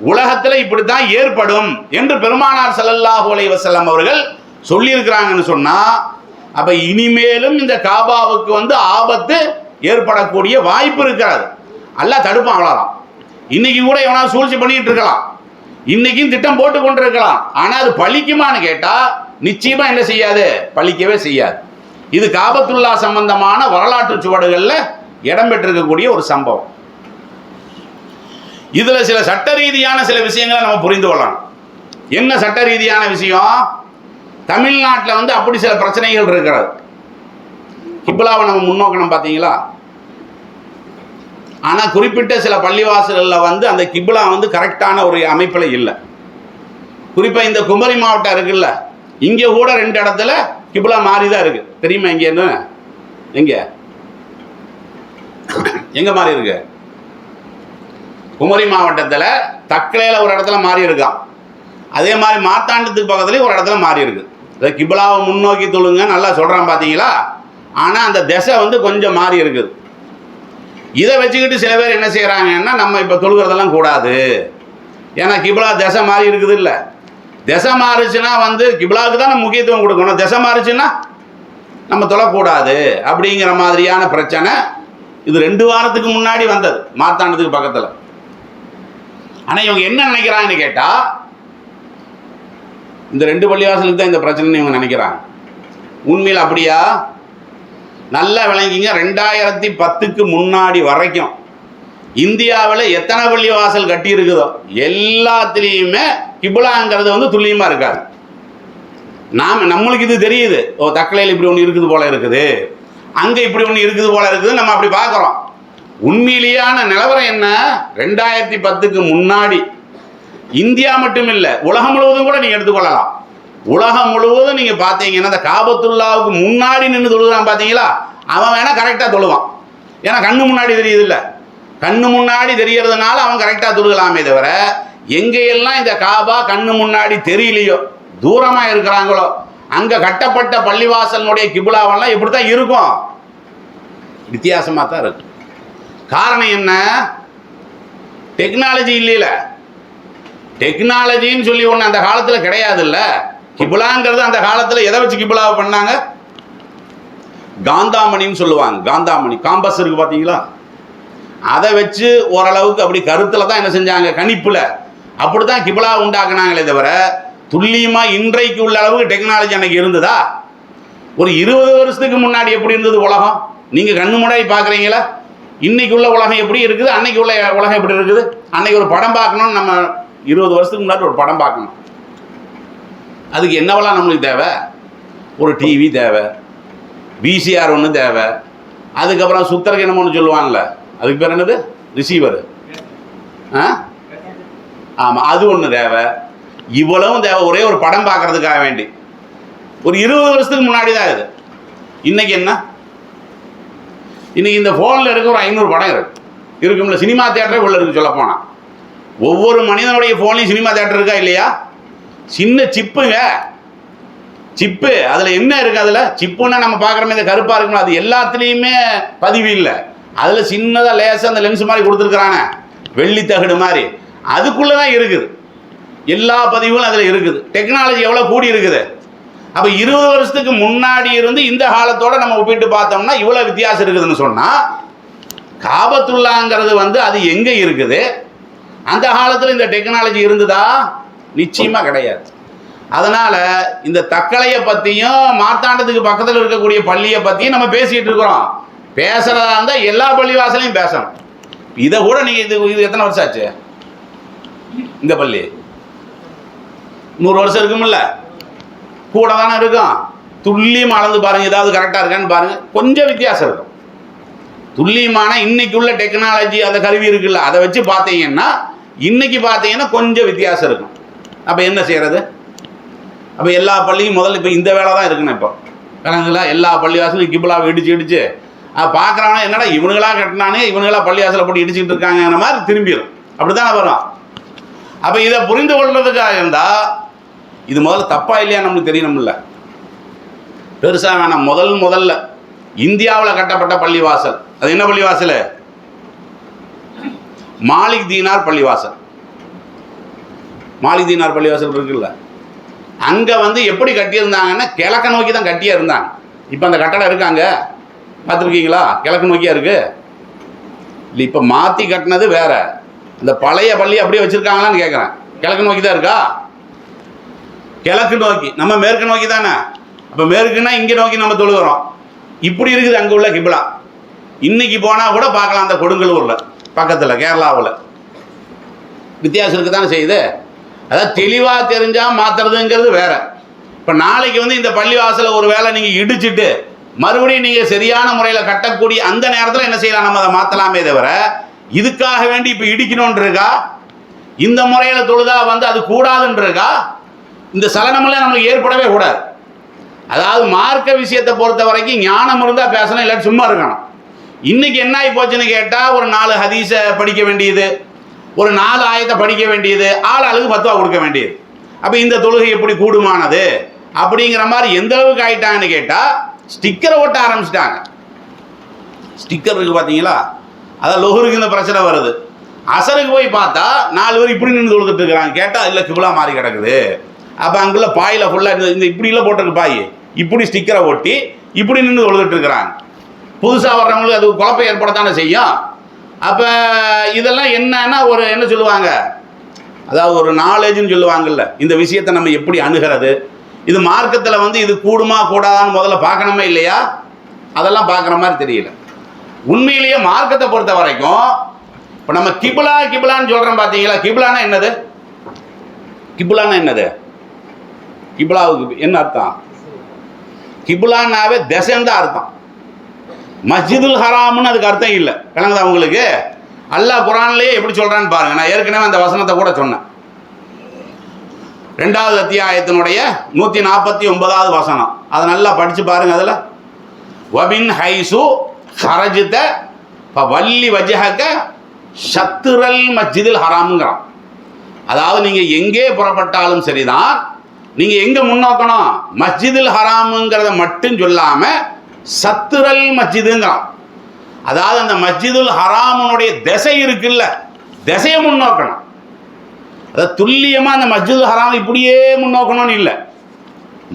Speaker 1: உலகத்தில் இப்படித்தான் ஏற்படும் என்று பெருமானார் ஸல்லல்லாஹு அலைஹி வஸல்லம் அவர்கள் சொல்லியிருக்கிறாங்கன்னு சொன்னா, அப்ப இனிமேலும் இந்த காபாவுக்கு வந்து ஆபத்து ஏற்படக்கூடிய வாய்ப்பு இருக்காது. அல்லாஹ் தடுப்பான், அவ்வளவுதான். இன்னைக்கு கூட எவனாவது சூழ்ச்சி பண்ணிட்டு இருக்கலாம், இன்னைக்கும் திட்டம் போட்டு கொண்டு இருக்கலாம். ஆனா அது பலிக்குமான்னு கேட்டா நிச்சயமா என்ன செய்யாது, பலிக்கவே செய்யாது. இது காபத்துல்லா சம்பந்தமான வரலாற்று சுவடுகள்ல இடம்பெற்றிருக்கக்கூடிய ஒரு சம்பவம். இதுல சில சட்ட ரீதியான சில விஷயங்களை நம்ம புரிந்து கொள்ளலாம். என்ன சட்ட ரீதியான விஷயம்? தமிழ்நாட்டில் வந்து அப்படி சில பிரச்சனைகள் இருக்கிறது. கிப்லாவை நம்ம முன்னோக்கணும் பார்த்தீங்களா, ஆனால் குறிப்பிட்ட சில பள்ளிவாசல்களில் வந்து அந்த கிப்லா வந்து கரெக்டான ஒரு அமைப்பில் இல்லை. குறிப்பாக இந்த குமரி மாவட்டம் இருக்குல்ல, இங்கே கூட 2 இடத்துல கிப்லா மாறி தான் இருக்கு. தெரியுமா எங்கேன்னு? எங்கே மாறி இருக்கு? குமரி மாவட்டத்தில் தக்கலையில் ஒரு இடத்துல மாறி இருக்கான். அதே மாதிரி மார்த்தாண்டத்துக்கு பக்கத்துலேயும் ஒரு இடத்துல மாறி இருக்கு. இதை கிப்லாவை முன்னோக்கி தொழுங்க நல்லா சொல்கிறான் பார்த்தீங்களா. ஆனால் அந்த திசை வந்து கொஞ்சம் மாறி இருக்குது. இதை வச்சுக்கிட்டு சில பேர் என்ன செய்கிறாங்கன்னா, நம்ம இப்போ தொழுகிறதெல்லாம் கூடாது, ஏன்னா கிப்லா திசை மாறி இருக்குது. இல்லை, திசை மாறுச்சுன்னா வந்து கிப்லாவுக்கு தான் நம்ம முக்கியத்துவம் கொடுக்கணும், திசை மாறுச்சுன்னா நம்ம தொழக்கூடாது அப்படிங்கிற மாதிரியான பிரச்சனை இது 2 வாரத்துக்கு முன்னாடி வந்தது மார்த்தாண்டத்துக்கு பக்கத்தில். ஆனால் இவங்க என்ன நினைக்கிறாங்கன்னு கேட்டால், இந்த 2 பள்ளிவாசலுக்கு தான் இந்த பிரச்சனைன்னு இவங்க நினைக்கிறாங்க. உண்மையில் அப்படியா? நல்லா விளங்கிங்க. 2010க்கு முன்னாடி வரைக்கும் இந்தியாவில் எத்தனை பள்ளிவாசல் கட்டி இருக்குதோ எல்லாத்துலேயுமே கிப்லாங்கிறது வந்து துல்லியமாக இருக்காது. நம்மளுக்கு இது தெரியுது, ஓ தக்கலையில் இப்படி ஒன்று இருக்குது போல இருக்குது, அங்கே இப்படி ஒன்று இருக்குது போல இருக்குது, நம்ம அப்படி பார்க்குறோம். உண்மையிலேயான நிலவரம் என்ன? 2010க்கு முன்னாடி இந்தியா மட்டும் இல்லை, உலகம் முழுவதும் கூட நீங்கள் எடுத்துக்கொள்ளலாம். உலகம் முழுவதும் நீங்கள் பார்த்தீங்கன்னா இந்த காபத்துல்லாவுக்கு முன்னாடி நின்று தொழுகிறான் பார்த்தீங்களா, அவன் வேணால் கரெக்டாக தொழுவான். ஏன்னா கண்ணு முன்னாடி தெரியுது இல்லை, கண்ணு முன்னாடி தெரியறதுனால அவன் கரெக்டாக தொழுகலாமே தவிர, எங்கெல்லாம் இந்த காபா கண்ணு முன்னாடி தெரியலையோ, தூரமாக இருக்கிறாங்களோ, அங்கே கட்டப்பட்ட பள்ளிவாசலுடைய கிப்லாவெல்லாம் எப்படி தான் இருக்கும், வித்தியாசமாக தான் இருக்கும். காரணம் என்ன? டெக்னாலஜி இல்லையில. டெக்னாலஜின்னு சொல்லி ஒன்று அந்த காலத்தில் கிடையாது. இல்லை, கிப்லாங்கிறது அந்த காலத்தில் எதை வச்சு கிப்லாவை பண்ணாங்க? காந்தாமணின்னு சொல்லுவாங்க. காந்தாமணி காம்பஸ் இருக்கு பார்த்தீங்களா, அதை வச்சு ஓரளவுக்கு அப்படி கருத்தில் தான் என்ன செஞ்சாங்க, கணிப்பில் அப்படி தான் கிப்லா உண்டாக்குனாங்களே தவிர துல்லியமாக இன்றைக்கு உள்ள அளவுக்கு டெக்னாலஜி அன்னைக்கு இருந்ததா? ஒரு 20 வருஷத்துக்கு முன்னாடி எப்படி இருந்தது உலகம்? நீங்கள் கண்ணு முன்னாடி பார்க்குறீங்களா? இன்னைக்கு உள்ள உலகம் எப்படி இருக்குது, அன்னைக்கு உள்ள உலகம் எப்படி இருக்குது? அன்னைக்கு ஒரு படம் பார்க்கணும்னு நம்ம 20 வருஷத்துக்கு முன்னாடி ஒரு படம் பார்க்கணும், அதுக்கு என்னவெல்லாம் நம்மளுக்கு தேவை? ஒரு டிவி தேவை, விசிஆர் ஒன்று தேவை, அதுக்கப்புறம் சுத்தரக்கு என்னமோ ஒன்று சொல்லுவாங்கல்ல, அதுக்கு பேர் என்னது, ரிசீவர், ஆமாம் அது ஒன்று தேவை. இவ்வளவும் தேவை ஒரே ஒரு படம் பார்க்கறதுக்காக வேண்டி. ஒரு 20 வருஷத்துக்கு முன்னாடி தான் இது. இன்னைக்கு என்ன? இன்னைக்கு இந்த ஃபோனில் இருக்க ஒரு 500 படம் இருக்கும்ல, சினிமா தியேட்டரே உள்ள இருக்கு. சொல்ல போனால் ஒவ்வொரு மனிதனுடைய ஃபோன்லையும் சினிமா தியேட்டர் இருக்கா இல்லையா? சின்ன சிப்புங்க, சிப்பு. அதில் என்ன இருக்குது? அதில் சிப்புன்னா நம்ம பார்க்குறோமே இந்த கருப்பாக இருக்கும்ல, அது எல்லாத்துலேயுமே பதிவு இல்லை. அதில் சின்னதாக லேசாக அந்த லென்ஸ் மாதிரி கொடுத்துருக்குறானே, வெள்ளி தகடு மாதிரி, அதுக்குள்ளே தான் இருக்குது எல்லா பதிவுகளும் அதில் இருக்குது. டெக்னாலஜி எவ்வளோ கூடி இருக்குது. அப்போ 20 வருஷத்துக்கு முன்னாடி இருந்து இந்த காலத்தோட நம்ம ஒப்பிட்டு பார்த்தோம்னா இவ்வளோ வித்தியாசம் இருக்குதுன்னு சொன்னால், காபத்துல்லாங்கிறது வந்து அது எங்கே இருக்குது, அந்த காலத்தில் இந்த டெக்னாலஜி இருந்ததா? நிச்சயமாக கிடையாது. அதனால் இந்த தக்கலையை பற்றியும் மார்த்தாண்டத்துக்கு பக்கத்தில் இருக்கக்கூடிய பள்ளியை பற்றியும் நம்ம பேசிகிட்டு இருக்கிறோம். பேசுகிறதா இருந்தால் எல்லா பள்ளிவாசலையும் பேசணும். இதை கூட நீங்கள் இது எத்தனை வருஷம் ஆச்சு? இந்த பள்ளி 100 வருஷம் இருக்குமில்ல, கூட தானே இருக்கும். துல்லியமாக அளந்து பாருங்கள், ஏதாவது கரெக்டாக இருக்கான்னு பாருங்கள். கொஞ்சம் வித்தியாசம் இருக்கும். துல்லியமான இன்னைக்கு உள்ள டெக்னாலஜி அந்த கருவி இருக்குல்ல, அதை வச்சு பார்த்தீங்கன்னா இன்னைக்கு பார்த்தீங்கன்னா கொஞ்சம் வித்தியாசம் இருக்கும். அப்போ என்ன செய்கிறது? அப்போ எல்லா பள்ளியும் முதல்ல இப்போ இந்த வேலை தான் இருக்குன்னு இப்போ கணக்குங்களா, எல்லா பள்ளிவாசலும் கிபிலாவை இடிச்சு பார்க்குறாங்கன்னா என்னடா இவனுங்களா கட்டினானே, இவனுங்களா பள்ளிவாசலை போட்டு இடிச்சுட்டு இருக்காங்கிற மாதிரி திரும்பிடும். அப்படி தானே வரும். அப்போ இதை புரிந்து கொள்றதுக்காக இருந்தால் இது முதல்ல தப்பா இல்லையா நம்மளுக்கு தெரியணும்ல. பெருசாக வேணாம். முதல்ல இந்தியாவில் கட்டப்பட்ட பள்ளிவாசல், அது என்ன பள்ளிவாசல்? மாலிக் தீனார் பள்ளிவாசல். மாலிக் தீனார் பள்ளிவாசல் இருக்குல்ல, அங்கே வந்து எப்படி கட்டியிருந்தாங்கன்னா கிழக்க நோக்கி தான் கட்டியே இருந்தாங்க. இப்போ அந்த கட்டடம் இருக்காங்க, பார்த்துருக்கீங்களா? கிழக்கு நோக்கியா இருக்கு. இல்லை, இப்போ மாற்றி கட்டினது வேற. இந்த பழைய பள்ளி அப்படியே வச்சுருக்காங்களான்னு கேட்குறேன். கிழக்கு நோக்கி தான் இருக்கா? கிழக்கு நோக்கி, நம்ம மேற்கு நோக்கி தானே. அப்போ மேற்குன்னா இங்கே நோக்கி நம்ம தொழுகிறோம். இப்படி இருக்குது அங்கே உள்ள கிபிலா. இன்னைக்கு போனால் கூட பார்க்கலாம். அந்த கொடுங்கலூரில் பக்கத்தில் கேரளாவில் வித்தியாசம் இருக்குது தானே செய்யுது. அதாவது தெளிவாக தெரிஞ்சால் மாற்றுறதுங்கிறது வேற. இப்போ நாளைக்கு வந்து இந்த பள்ளிவாசலை ஒரு வேளை நீங்கள் இடிச்சுட்டு மறுபடியும் நீங்கள் சரியான முறையில் கட்டக்கூடிய அந்த நேரத்தில் என்ன செய்யலாம்? நம்ம அதை மாற்றலாமே தவிர இதுக்காக வேண்டி இப்போ இடிக்கணும்னு இருக்கா? இந்த முறையில் தொழுதா வந்து அது கூடாதுன்னு இருக்கா? இந்த சலனமெல்லாம் நம்மளுக்கு ஏற்படவே கூடாது. அதாவது மார்க்க விஷயத்தை பொறுத்த வரைக்கும் ஞானம் இருந்தால் பேசணும், இல்லாட்டி சும்மா இருக்கணும். இன்னைக்கு என்ன ஆகி போச்சுன்னு கேட்டால் ஒரு 4 ஹதீஸை படிக்க வேண்டியது, ஒரு 4 ஆயத்தை படிக்க வேண்டியது, ஆளுக்கு ஃபத்வா கொடுக்க வேண்டியது. அப்போ இந்த தொழுகை எப்படி கூடுமானது அப்படிங்கிற மாதிரி எந்த அளவுக்கு ஆகிட்டாங்கன்னு கேட்டால் ஸ்டிக்கரை ஓட்ட ஆரம்பிச்சிட்டாங்க. ஸ்டிக்கர் இருக்குது பார்த்தீங்களா? அதான் லொஹருக்கு இந்த பிரச்சனை வருது. அசருக்கு போய் பார்த்தா 4 பேர் இப்படி நின்று தொழுதுட்டு இருக்கிறாங்க. கேட்டால் இல்லை கிபிலா மாறி கிடக்குது. அப்போ அங்குள்ள பாயில் ஃபுல்லாக இந்த இப்படிலாம் போட்டிருக்கு பாய், இப்படி ஸ்டிக்கரை ஒட்டி இப்படி நின்று தொழுதுட்டு இருக்கிறாங்க. புதுசாக வர்றவங்களுக்கு அது குழப்பம் ஏற்படத்தானே செய்யும். அப்போ இதெல்லாம் என்னன்னா ஒரு என்ன சொல்லுவாங்க, அதாவது ஒரு நாலேஜ்னு சொல்லுவாங்கல்ல, இந்த விஷயத்தை நம்ம எப்படி அணுகிறது, இது மார்க்கத்தில் வந்து இது கூடுமா கூடாதான்னு முதல்ல பார்க்கணுமே இல்லையா? அதெல்லாம் பார்க்குற மாதிரி தெரியல. உண்மையிலேயே மார்க்கத்தை பொறுத்த வரைக்கும் இப்போ நம்ம கிபிலான்னு சொல்கிறோம் பார்த்தீங்களா? கிபிலானா என்னது? கிபிலானா என்னது? கிபிலாவுக்கு என்ன அர்த்தம்? கிபிலானாவே திசைன்னு தான் அர்த்தம். மஸ்ஜிதுல் ஹராம்னு அதுக்கு அர்த்தம் இல்லை. விளங்குதா உங்களுக்கு? அல்லாஹ் குர்ஆன்லயே எப்படி சொல்றான்னு பாருங்க. நான் ஏற்கனவே அந்த வசனத்தை கூட சொன்னேன். 2வது அத்தியாயத்தினுடைய 149வது வசனம். அதை நல்லா படிச்சு பாருங்க. அதில் வபின் ஹைசு ஹரஜித வள்ளி வஜஹக ஷத்ரல் மஸ்ஜிதுல் ஹராம்ங்கிறான். அதாவது நீங்கள் எங்கே புறப்பட்டாலும் சரிதான், நீங்கள் எங்கே முன்னோக்கணும்? மஸ்ஜிதுல் ஹராமுங்கிறத மட்டும் சொல்லாமல் சத்துரல் மஸ்ஜிதுங்கிறான். அதாவது அந்த மஸ்ஜிதுல் ஹராமுடைய திசை இருக்குல்ல, திசையை முன்னோக்கணும். அதாவது துல்லியமாக அந்த மஸ்ஜிதுல் ஹராம் இப்படியே முன்னோக்கணும்னு இல்லை.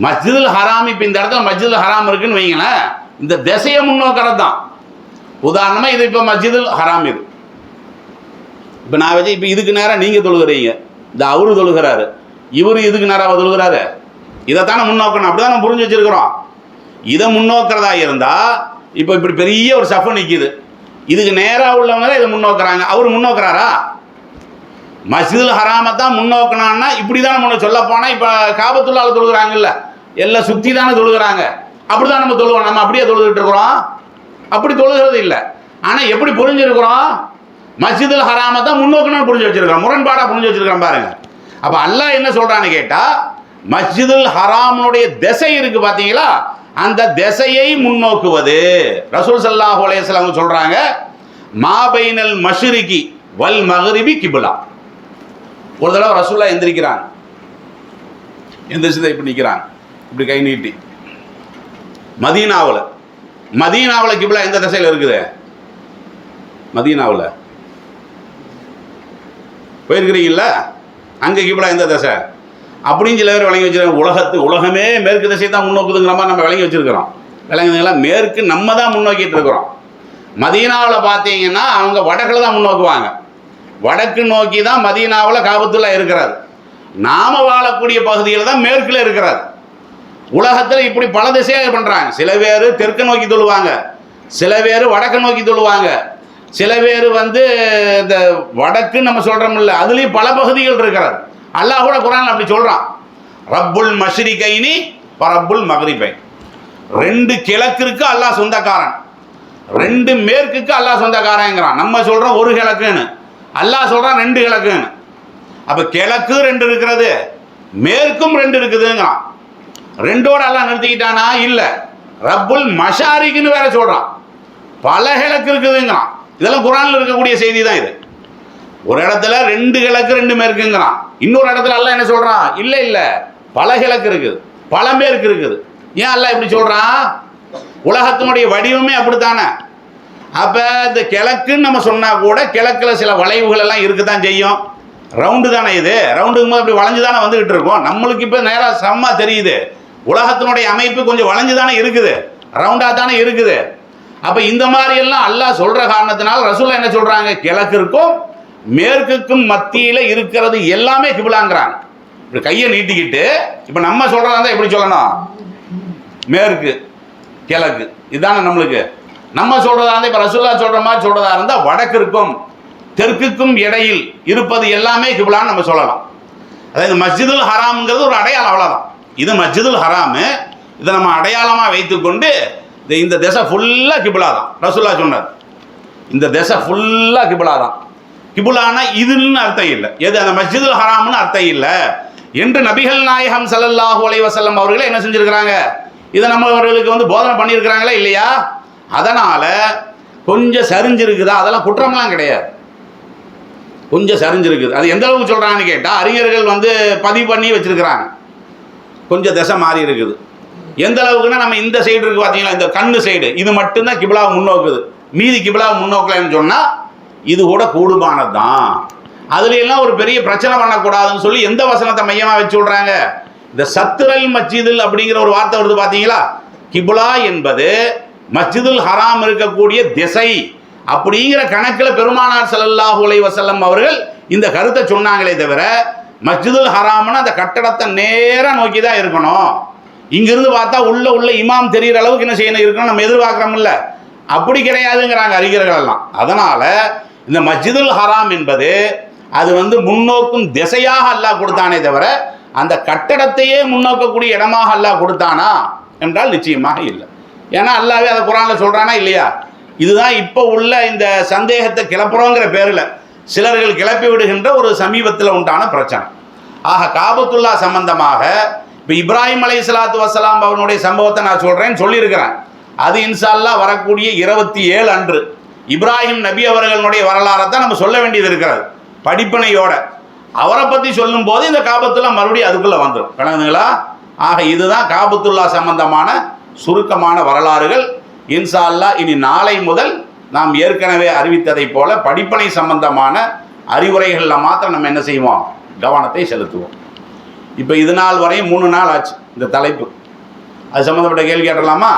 Speaker 1: மஸ்ஜிதுல் ஹராம் இப்போ இந்த இடத்துல மஸ்ஜிதுல் ஹராம் இருக்குன்னு வைங்களேன், இந்த திசையை முன்னோக்கிறது தான். உதாரணமாக இது இப்போ மஸ்ஜிதுல் ஹராம் இது. இப்போ நான் வச்சு இப்போ இதுக்கு நேரம் நீங்கள் தொழுகிறீங்க, இந்த அவரு தொழுகிறாரு, இவரு இதுக்கு நேரம் தொழுகிறாரு. இதைத்தானே முன்னோக்கணும். அப்படி தான் நம்ம புரிஞ்சு வச்சிருக்கிறோம். இதை முன்னோக்கிறதா இருந்தால் இப்போ இப்படி பெரிய ஒரு சஃபை நிற்கிது, இதுக்கு நேராக உள்ளவங்க இதை முன்னோக்குறாங்க. அவர் முன்னோக்குறாரா? மஸ்ஜிதுல் ஹராமை தான் முன்னோக்கணும்னா இப்படி தானே முன்ன சொல்ல போனால் இப்போ காபத்துல்லாவில் தொழுகிறாங்கல்ல, எல்லாம் சுற்றி தானே தொழுகிறாங்க. அப்படி தான் நம்ம தொழுவோம். நம்ம அப்படியே தொழுதுட்டு இருக்கிறோம்? அப்படி தொழுகிறது இல்லை. ஆனால் எப்படி புரிஞ்சிருக்கிறோம்? மஸ்ஜிதுல் ஹராமை தான் முன்னோக்கணும்னு புரிஞ்சு வச்சிருக்கிறோம். முரண்பாடாக புரிஞ்சு வச்சிருக்கிறோம் பாருங்க. அப்போ அல்லாஹ் என்ன சொல்கிறான்னு கேட்டால் மஸ்ஜிதுல் ஹராமுடைய திசை இருக்கு பார்த்தீங்களா, அந்த திசையை முன்னோக்குவது. ரசூல் ஸல்லல்லாஹு அலைஹி வஸல்லம் சொல்றாங்க, மாபைனல் மஷ்ரிகி வல் மக்ரிபி கிப்லா. ஒரு தடவை ரசூல்லா எந்திரிக்கிறாங்க, எந்திரிச்சு இப்படி நிற்கிறாங்க, இப்படி கை நீட்டி. மதீனாவில் கிப்லா எந்த திசையில் இருக்குது? மதீனாவில் போயிருக்கிறீங்களா? அங்கே கிப்லா எந்த திசை அப்படின்னு சில பேர் விளங்கி வச்சுருக்காங்க. உலகமே மேற்கு திசை தான் முன்னோக்குதுங்கிற மாதிரி நம்ம விளங்கி வச்சுருக்கிறோம். விளங்குதுங்களா? மேற்கு நம்ம தான் முன்னோக்கிட்டு இருக்கிறோம். மதீனாவில் பார்த்தீங்கன்னா அவங்க வடக்கில் தான் முன்னோக்குவாங்க. வடக்கு நோக்கி தான் மதீனாவில் காபத்துல்லா இருக்கிறது. நாம வாழக்கூடிய பகுதியில் தான் மேற்கில் இருக்கிறது. உலகத்தில் இப்படி பல திசையாக பண்ணுறாங்க. சில பேர் தெற்கு நோக்கி தொழுவாங்க, சில பேர் வடக்கு நோக்கி தொழுவாங்க, சில பேர் வந்து இந்த வடக்குன்னு நம்ம சொல்கிறோம்ல, அதுலேயும் பல பகுதிகள் இருக்கிறது. அல்லாஹ் கூட குர்ஆன்ல அப்படி சொல்கிறான், ரப்புல் மஷ்ரிகைனி ரப்புல் மக்ரிபை. 2 கிழக்கிற்கு அல்லாஹ் சொந்தக்காரன், 2 மேற்குக்கு அல்லாஹ் சொந்தக்காரங்கிறான். நம்ம சொல்கிறோம் ஒரு கிழக்குன்னு, அல்லாஹ் சொல்கிறான் 2 கிழக்குன்னு. அப்போ கிழக்கு 2 இருக்கிறது, மேற்கும் 2 இருக்குதுங்கிறான். 2ஓட அல்லாஹ் நிறுத்திக்கிட்டானா? இல்லை, ரப்புல் மஷாரிக்குன்னு வேற சொல்கிறான், பல கிழக்கு இருக்குதுங்கிறான். இதெல்லாம் குர்ஆன்ல இருக்கக்கூடிய செய்தி தான் இது. ஒரு இடத்துல 2 கிழக்கு 2 மேற்குங்கிறான், இன்னொரு இடத்துல அல்லாஹ் என்ன சொல்கிறான்? இல்லை இல்லை, பல கிழக்கு இருக்குது, பல மேற்கு இருக்குது. ஏன் அல்லாஹ் இப்படி சொல்கிறான்? உலகத்தினுடைய வடிவமே அப்படித்தானே. அப்போ இந்த கிழக்குன்னு நம்ம சொன்னால் கூட கிழக்கில் சில வளைவுகள் எல்லாம் இருக்க தான் செய்யும். ரவுண்டு தானே இது, ரவுண்டுக்கும் போது அப்படி வளைஞ்சு தானே வந்துக்கிட்டு இருக்கோம். நம்மளுக்கு இப்போ நேராக செம்மா தெரியுது, உலகத்தினுடைய அமைப்பு கொஞ்சம் வளைஞ்சு தானே இருக்குது, ரவுண்டாக தானே இருக்குது. அப்போ இந்த மாதிரி எல்லாம் அல்லாஹ் சொல்கிற காரணத்தினால ரசூலுல்லாஹ் என்ன சொல்கிறாங்க? கிழக்கிற்கும் மேற்குக்கும் மத்தியில் இருக்கிறது எல்லாமே கிபிலாங்கிறாங்க. இப்படி கையை நீட்டிக்கிட்டு, இப்போ நம்ம சொல்கிறதா இருந்தால் எப்படி சொல்லணும்? மேற்கு கிழக்கு இதுதானே நம்மளுக்கு. நம்ம சொல்கிறதா இருந்தால் இப்போ ரசூலுல்லாஹ் சொல்கிற மாதிரி சொல்கிறதா இருந்தால் வடக்கிற்கும் தெற்குக்கும் இடையில் இருப்பது எல்லாமே கிபிலான்னு நம்ம சொல்லலாம். அதாவது மஸ்ஜிதுல் ஹராம்ங்கிறது ஒரு அடையாளம், அவ்வளோதான். இது மஸ்ஜிதுல் ஹராமு, இதை நம்ம அடையாளமாக வைத்துக்கொண்டு இந்த திசை ஃபுல்லாக கிபிலா தான். ரசூலுல்லாஹ் சொன்னார், இந்த திசை ஃபுல்லாக கிபிலா தான். கிபிலானா இதுன்னு அர்த்தம் இல்லை, எது அந்த மஸ்ஜிதுல் ஹராம்னு அர்த்தம் இல்லை என்று நபிகள் நாயகம் ஸல்லல்லாஹு அலைஹி வஸல்லம் அவர்களே என்ன செஞ்சுருக்கிறாங்க? இதை நம்ம அவர்களுக்கு வந்து போதனை பண்ணியிருக்கிறாங்களா இல்லையா? அதனால் கொஞ்சம் சரிஞ்சிருக்குதா? அதெல்லாம் குற்றம்லாம் கிடையாது, கொஞ்சம் சரிஞ்சிருக்குது. அது எந்த அளவுக்கு சொல்கிறாங்கன்னு கேட்டால் அறிஞர்கள் வந்து பதிவு பண்ணி வச்சுருக்கிறாங்க. கொஞ்சம் திசை மாறி இருக்குது. எந்த அளவுக்குன்னா, நம்ம இந்த சைடு இருக்குது பார்த்தீங்களா, இந்த கண்ணு சைடு, இது மட்டும்தான் கிபிலாவை முன்னோக்குது, மீதி கிபிலாவை முன்னோக்கலன்னு சொன்னால் இது கூட கூடுமானது தான். அதுல எல்லாம் ஒரு பெரிய பிரச்சனை பண்ணக்கூடாதுன்னு சொல்லி எந்த வசனத்தை மையமாக வச்சு விடுறாங்க? இந்த சத்ரல் மஸ்ஜிதுல் அப்படிங்கிற ஒரு வார்த்தை வருது பார்த்தீங்களா? கிபிலா என்பது மஸ்ஜிதுல் ஹராம் இருக்கக்கூடிய திசை அப்படிங்கிற கணக்கில் பெருமானார் ஸல்லல்லாஹு அலைஹி வஸல்லம் அவர்கள் இந்த கருத்தை சொன்னாங்களே தவிர, மஸ்ஜிதுல் ஹராம்னு அந்த கட்டடத்தை நேராக நோக்கி தான் இருக்கணும், இங்கிருந்து பார்த்தா உள்ள இமாம் தெரிகிற அளவுக்கு என்ன செய்யணும் இருக்கணும் நம்ம எதிர்பார்க்குறோம்ல, அப்படி கிடையாதுங்கிறாங்க அறிஞர்கள் எல்லாம். அதனால் இந்த மஸ்ஜிதுல் ஹராம் என்பது அது வந்து முன்னோக்கும் திசையாக அல்லாஹ் கொடுத்தானே தவிர அந்த கட்டடத்தையே முன்னோக்கக்கூடிய இடமாக அல்லாஹ் கொடுத்தானா என்றால் நிச்சயமாக இல்லை. ஏன்னா அல்லாஹ்வே அதை குர்ஆன்ல சொல்கிறானா இல்லையா? இதுதான் இப்போ உள்ள இந்த சந்தேகத்தை கிளப்புறோங்கிற பேரில் சிலர்கள் கிளப்பி விடுகின்ற ஒரு சமீபத்தில் உண்டான பிரச்சனை. ஆக காபத்துல்லா சம்பந்தமாக இப்போ இப்ராஹிம் அலைஹிஸ்ஸலாத்து வஸ்ஸலாம் அவனுடைய சம்பவத்தை நான் சொல்கிறேன்னு சொல்லியிருக்கிறேன். அது இன்ஷா அல்லாஹ் வரக்கூடிய 27 அன்று இப்ராஹிம் நபி அவர்களுடைய வரலாறை தான் நம்ம சொல்ல வேண்டியது இருக்கிறது படிப்பனையோட. அவரை பற்றி சொல்லும் போது இந்த காபத்துல்லா மறுபடியும் அதுக்குள்ளே வந்துடும். விளங்குதுங்களா? ஆக இதுதான் காபத்துல்லா சம்பந்தமான சுருக்கமான வரலாறுகள். இன்ஷா அல்லாஹ் இனி நாளை முதல் நாம் ஏற்கனவே அறிவித்ததை போல படிப்பனை சம்பந்தமான அறிவுரைகளில் மாத்திரம் நம்ம என்ன செய்வோம்? கவனத்தை செலுத்துவோம். இப்போ இது நாள் வரையும் 3 நாள் ஆச்சு இந்த தலைப்பு. அது சம்மந்தப்பட்ட கேள்வி கேட்டலாமா?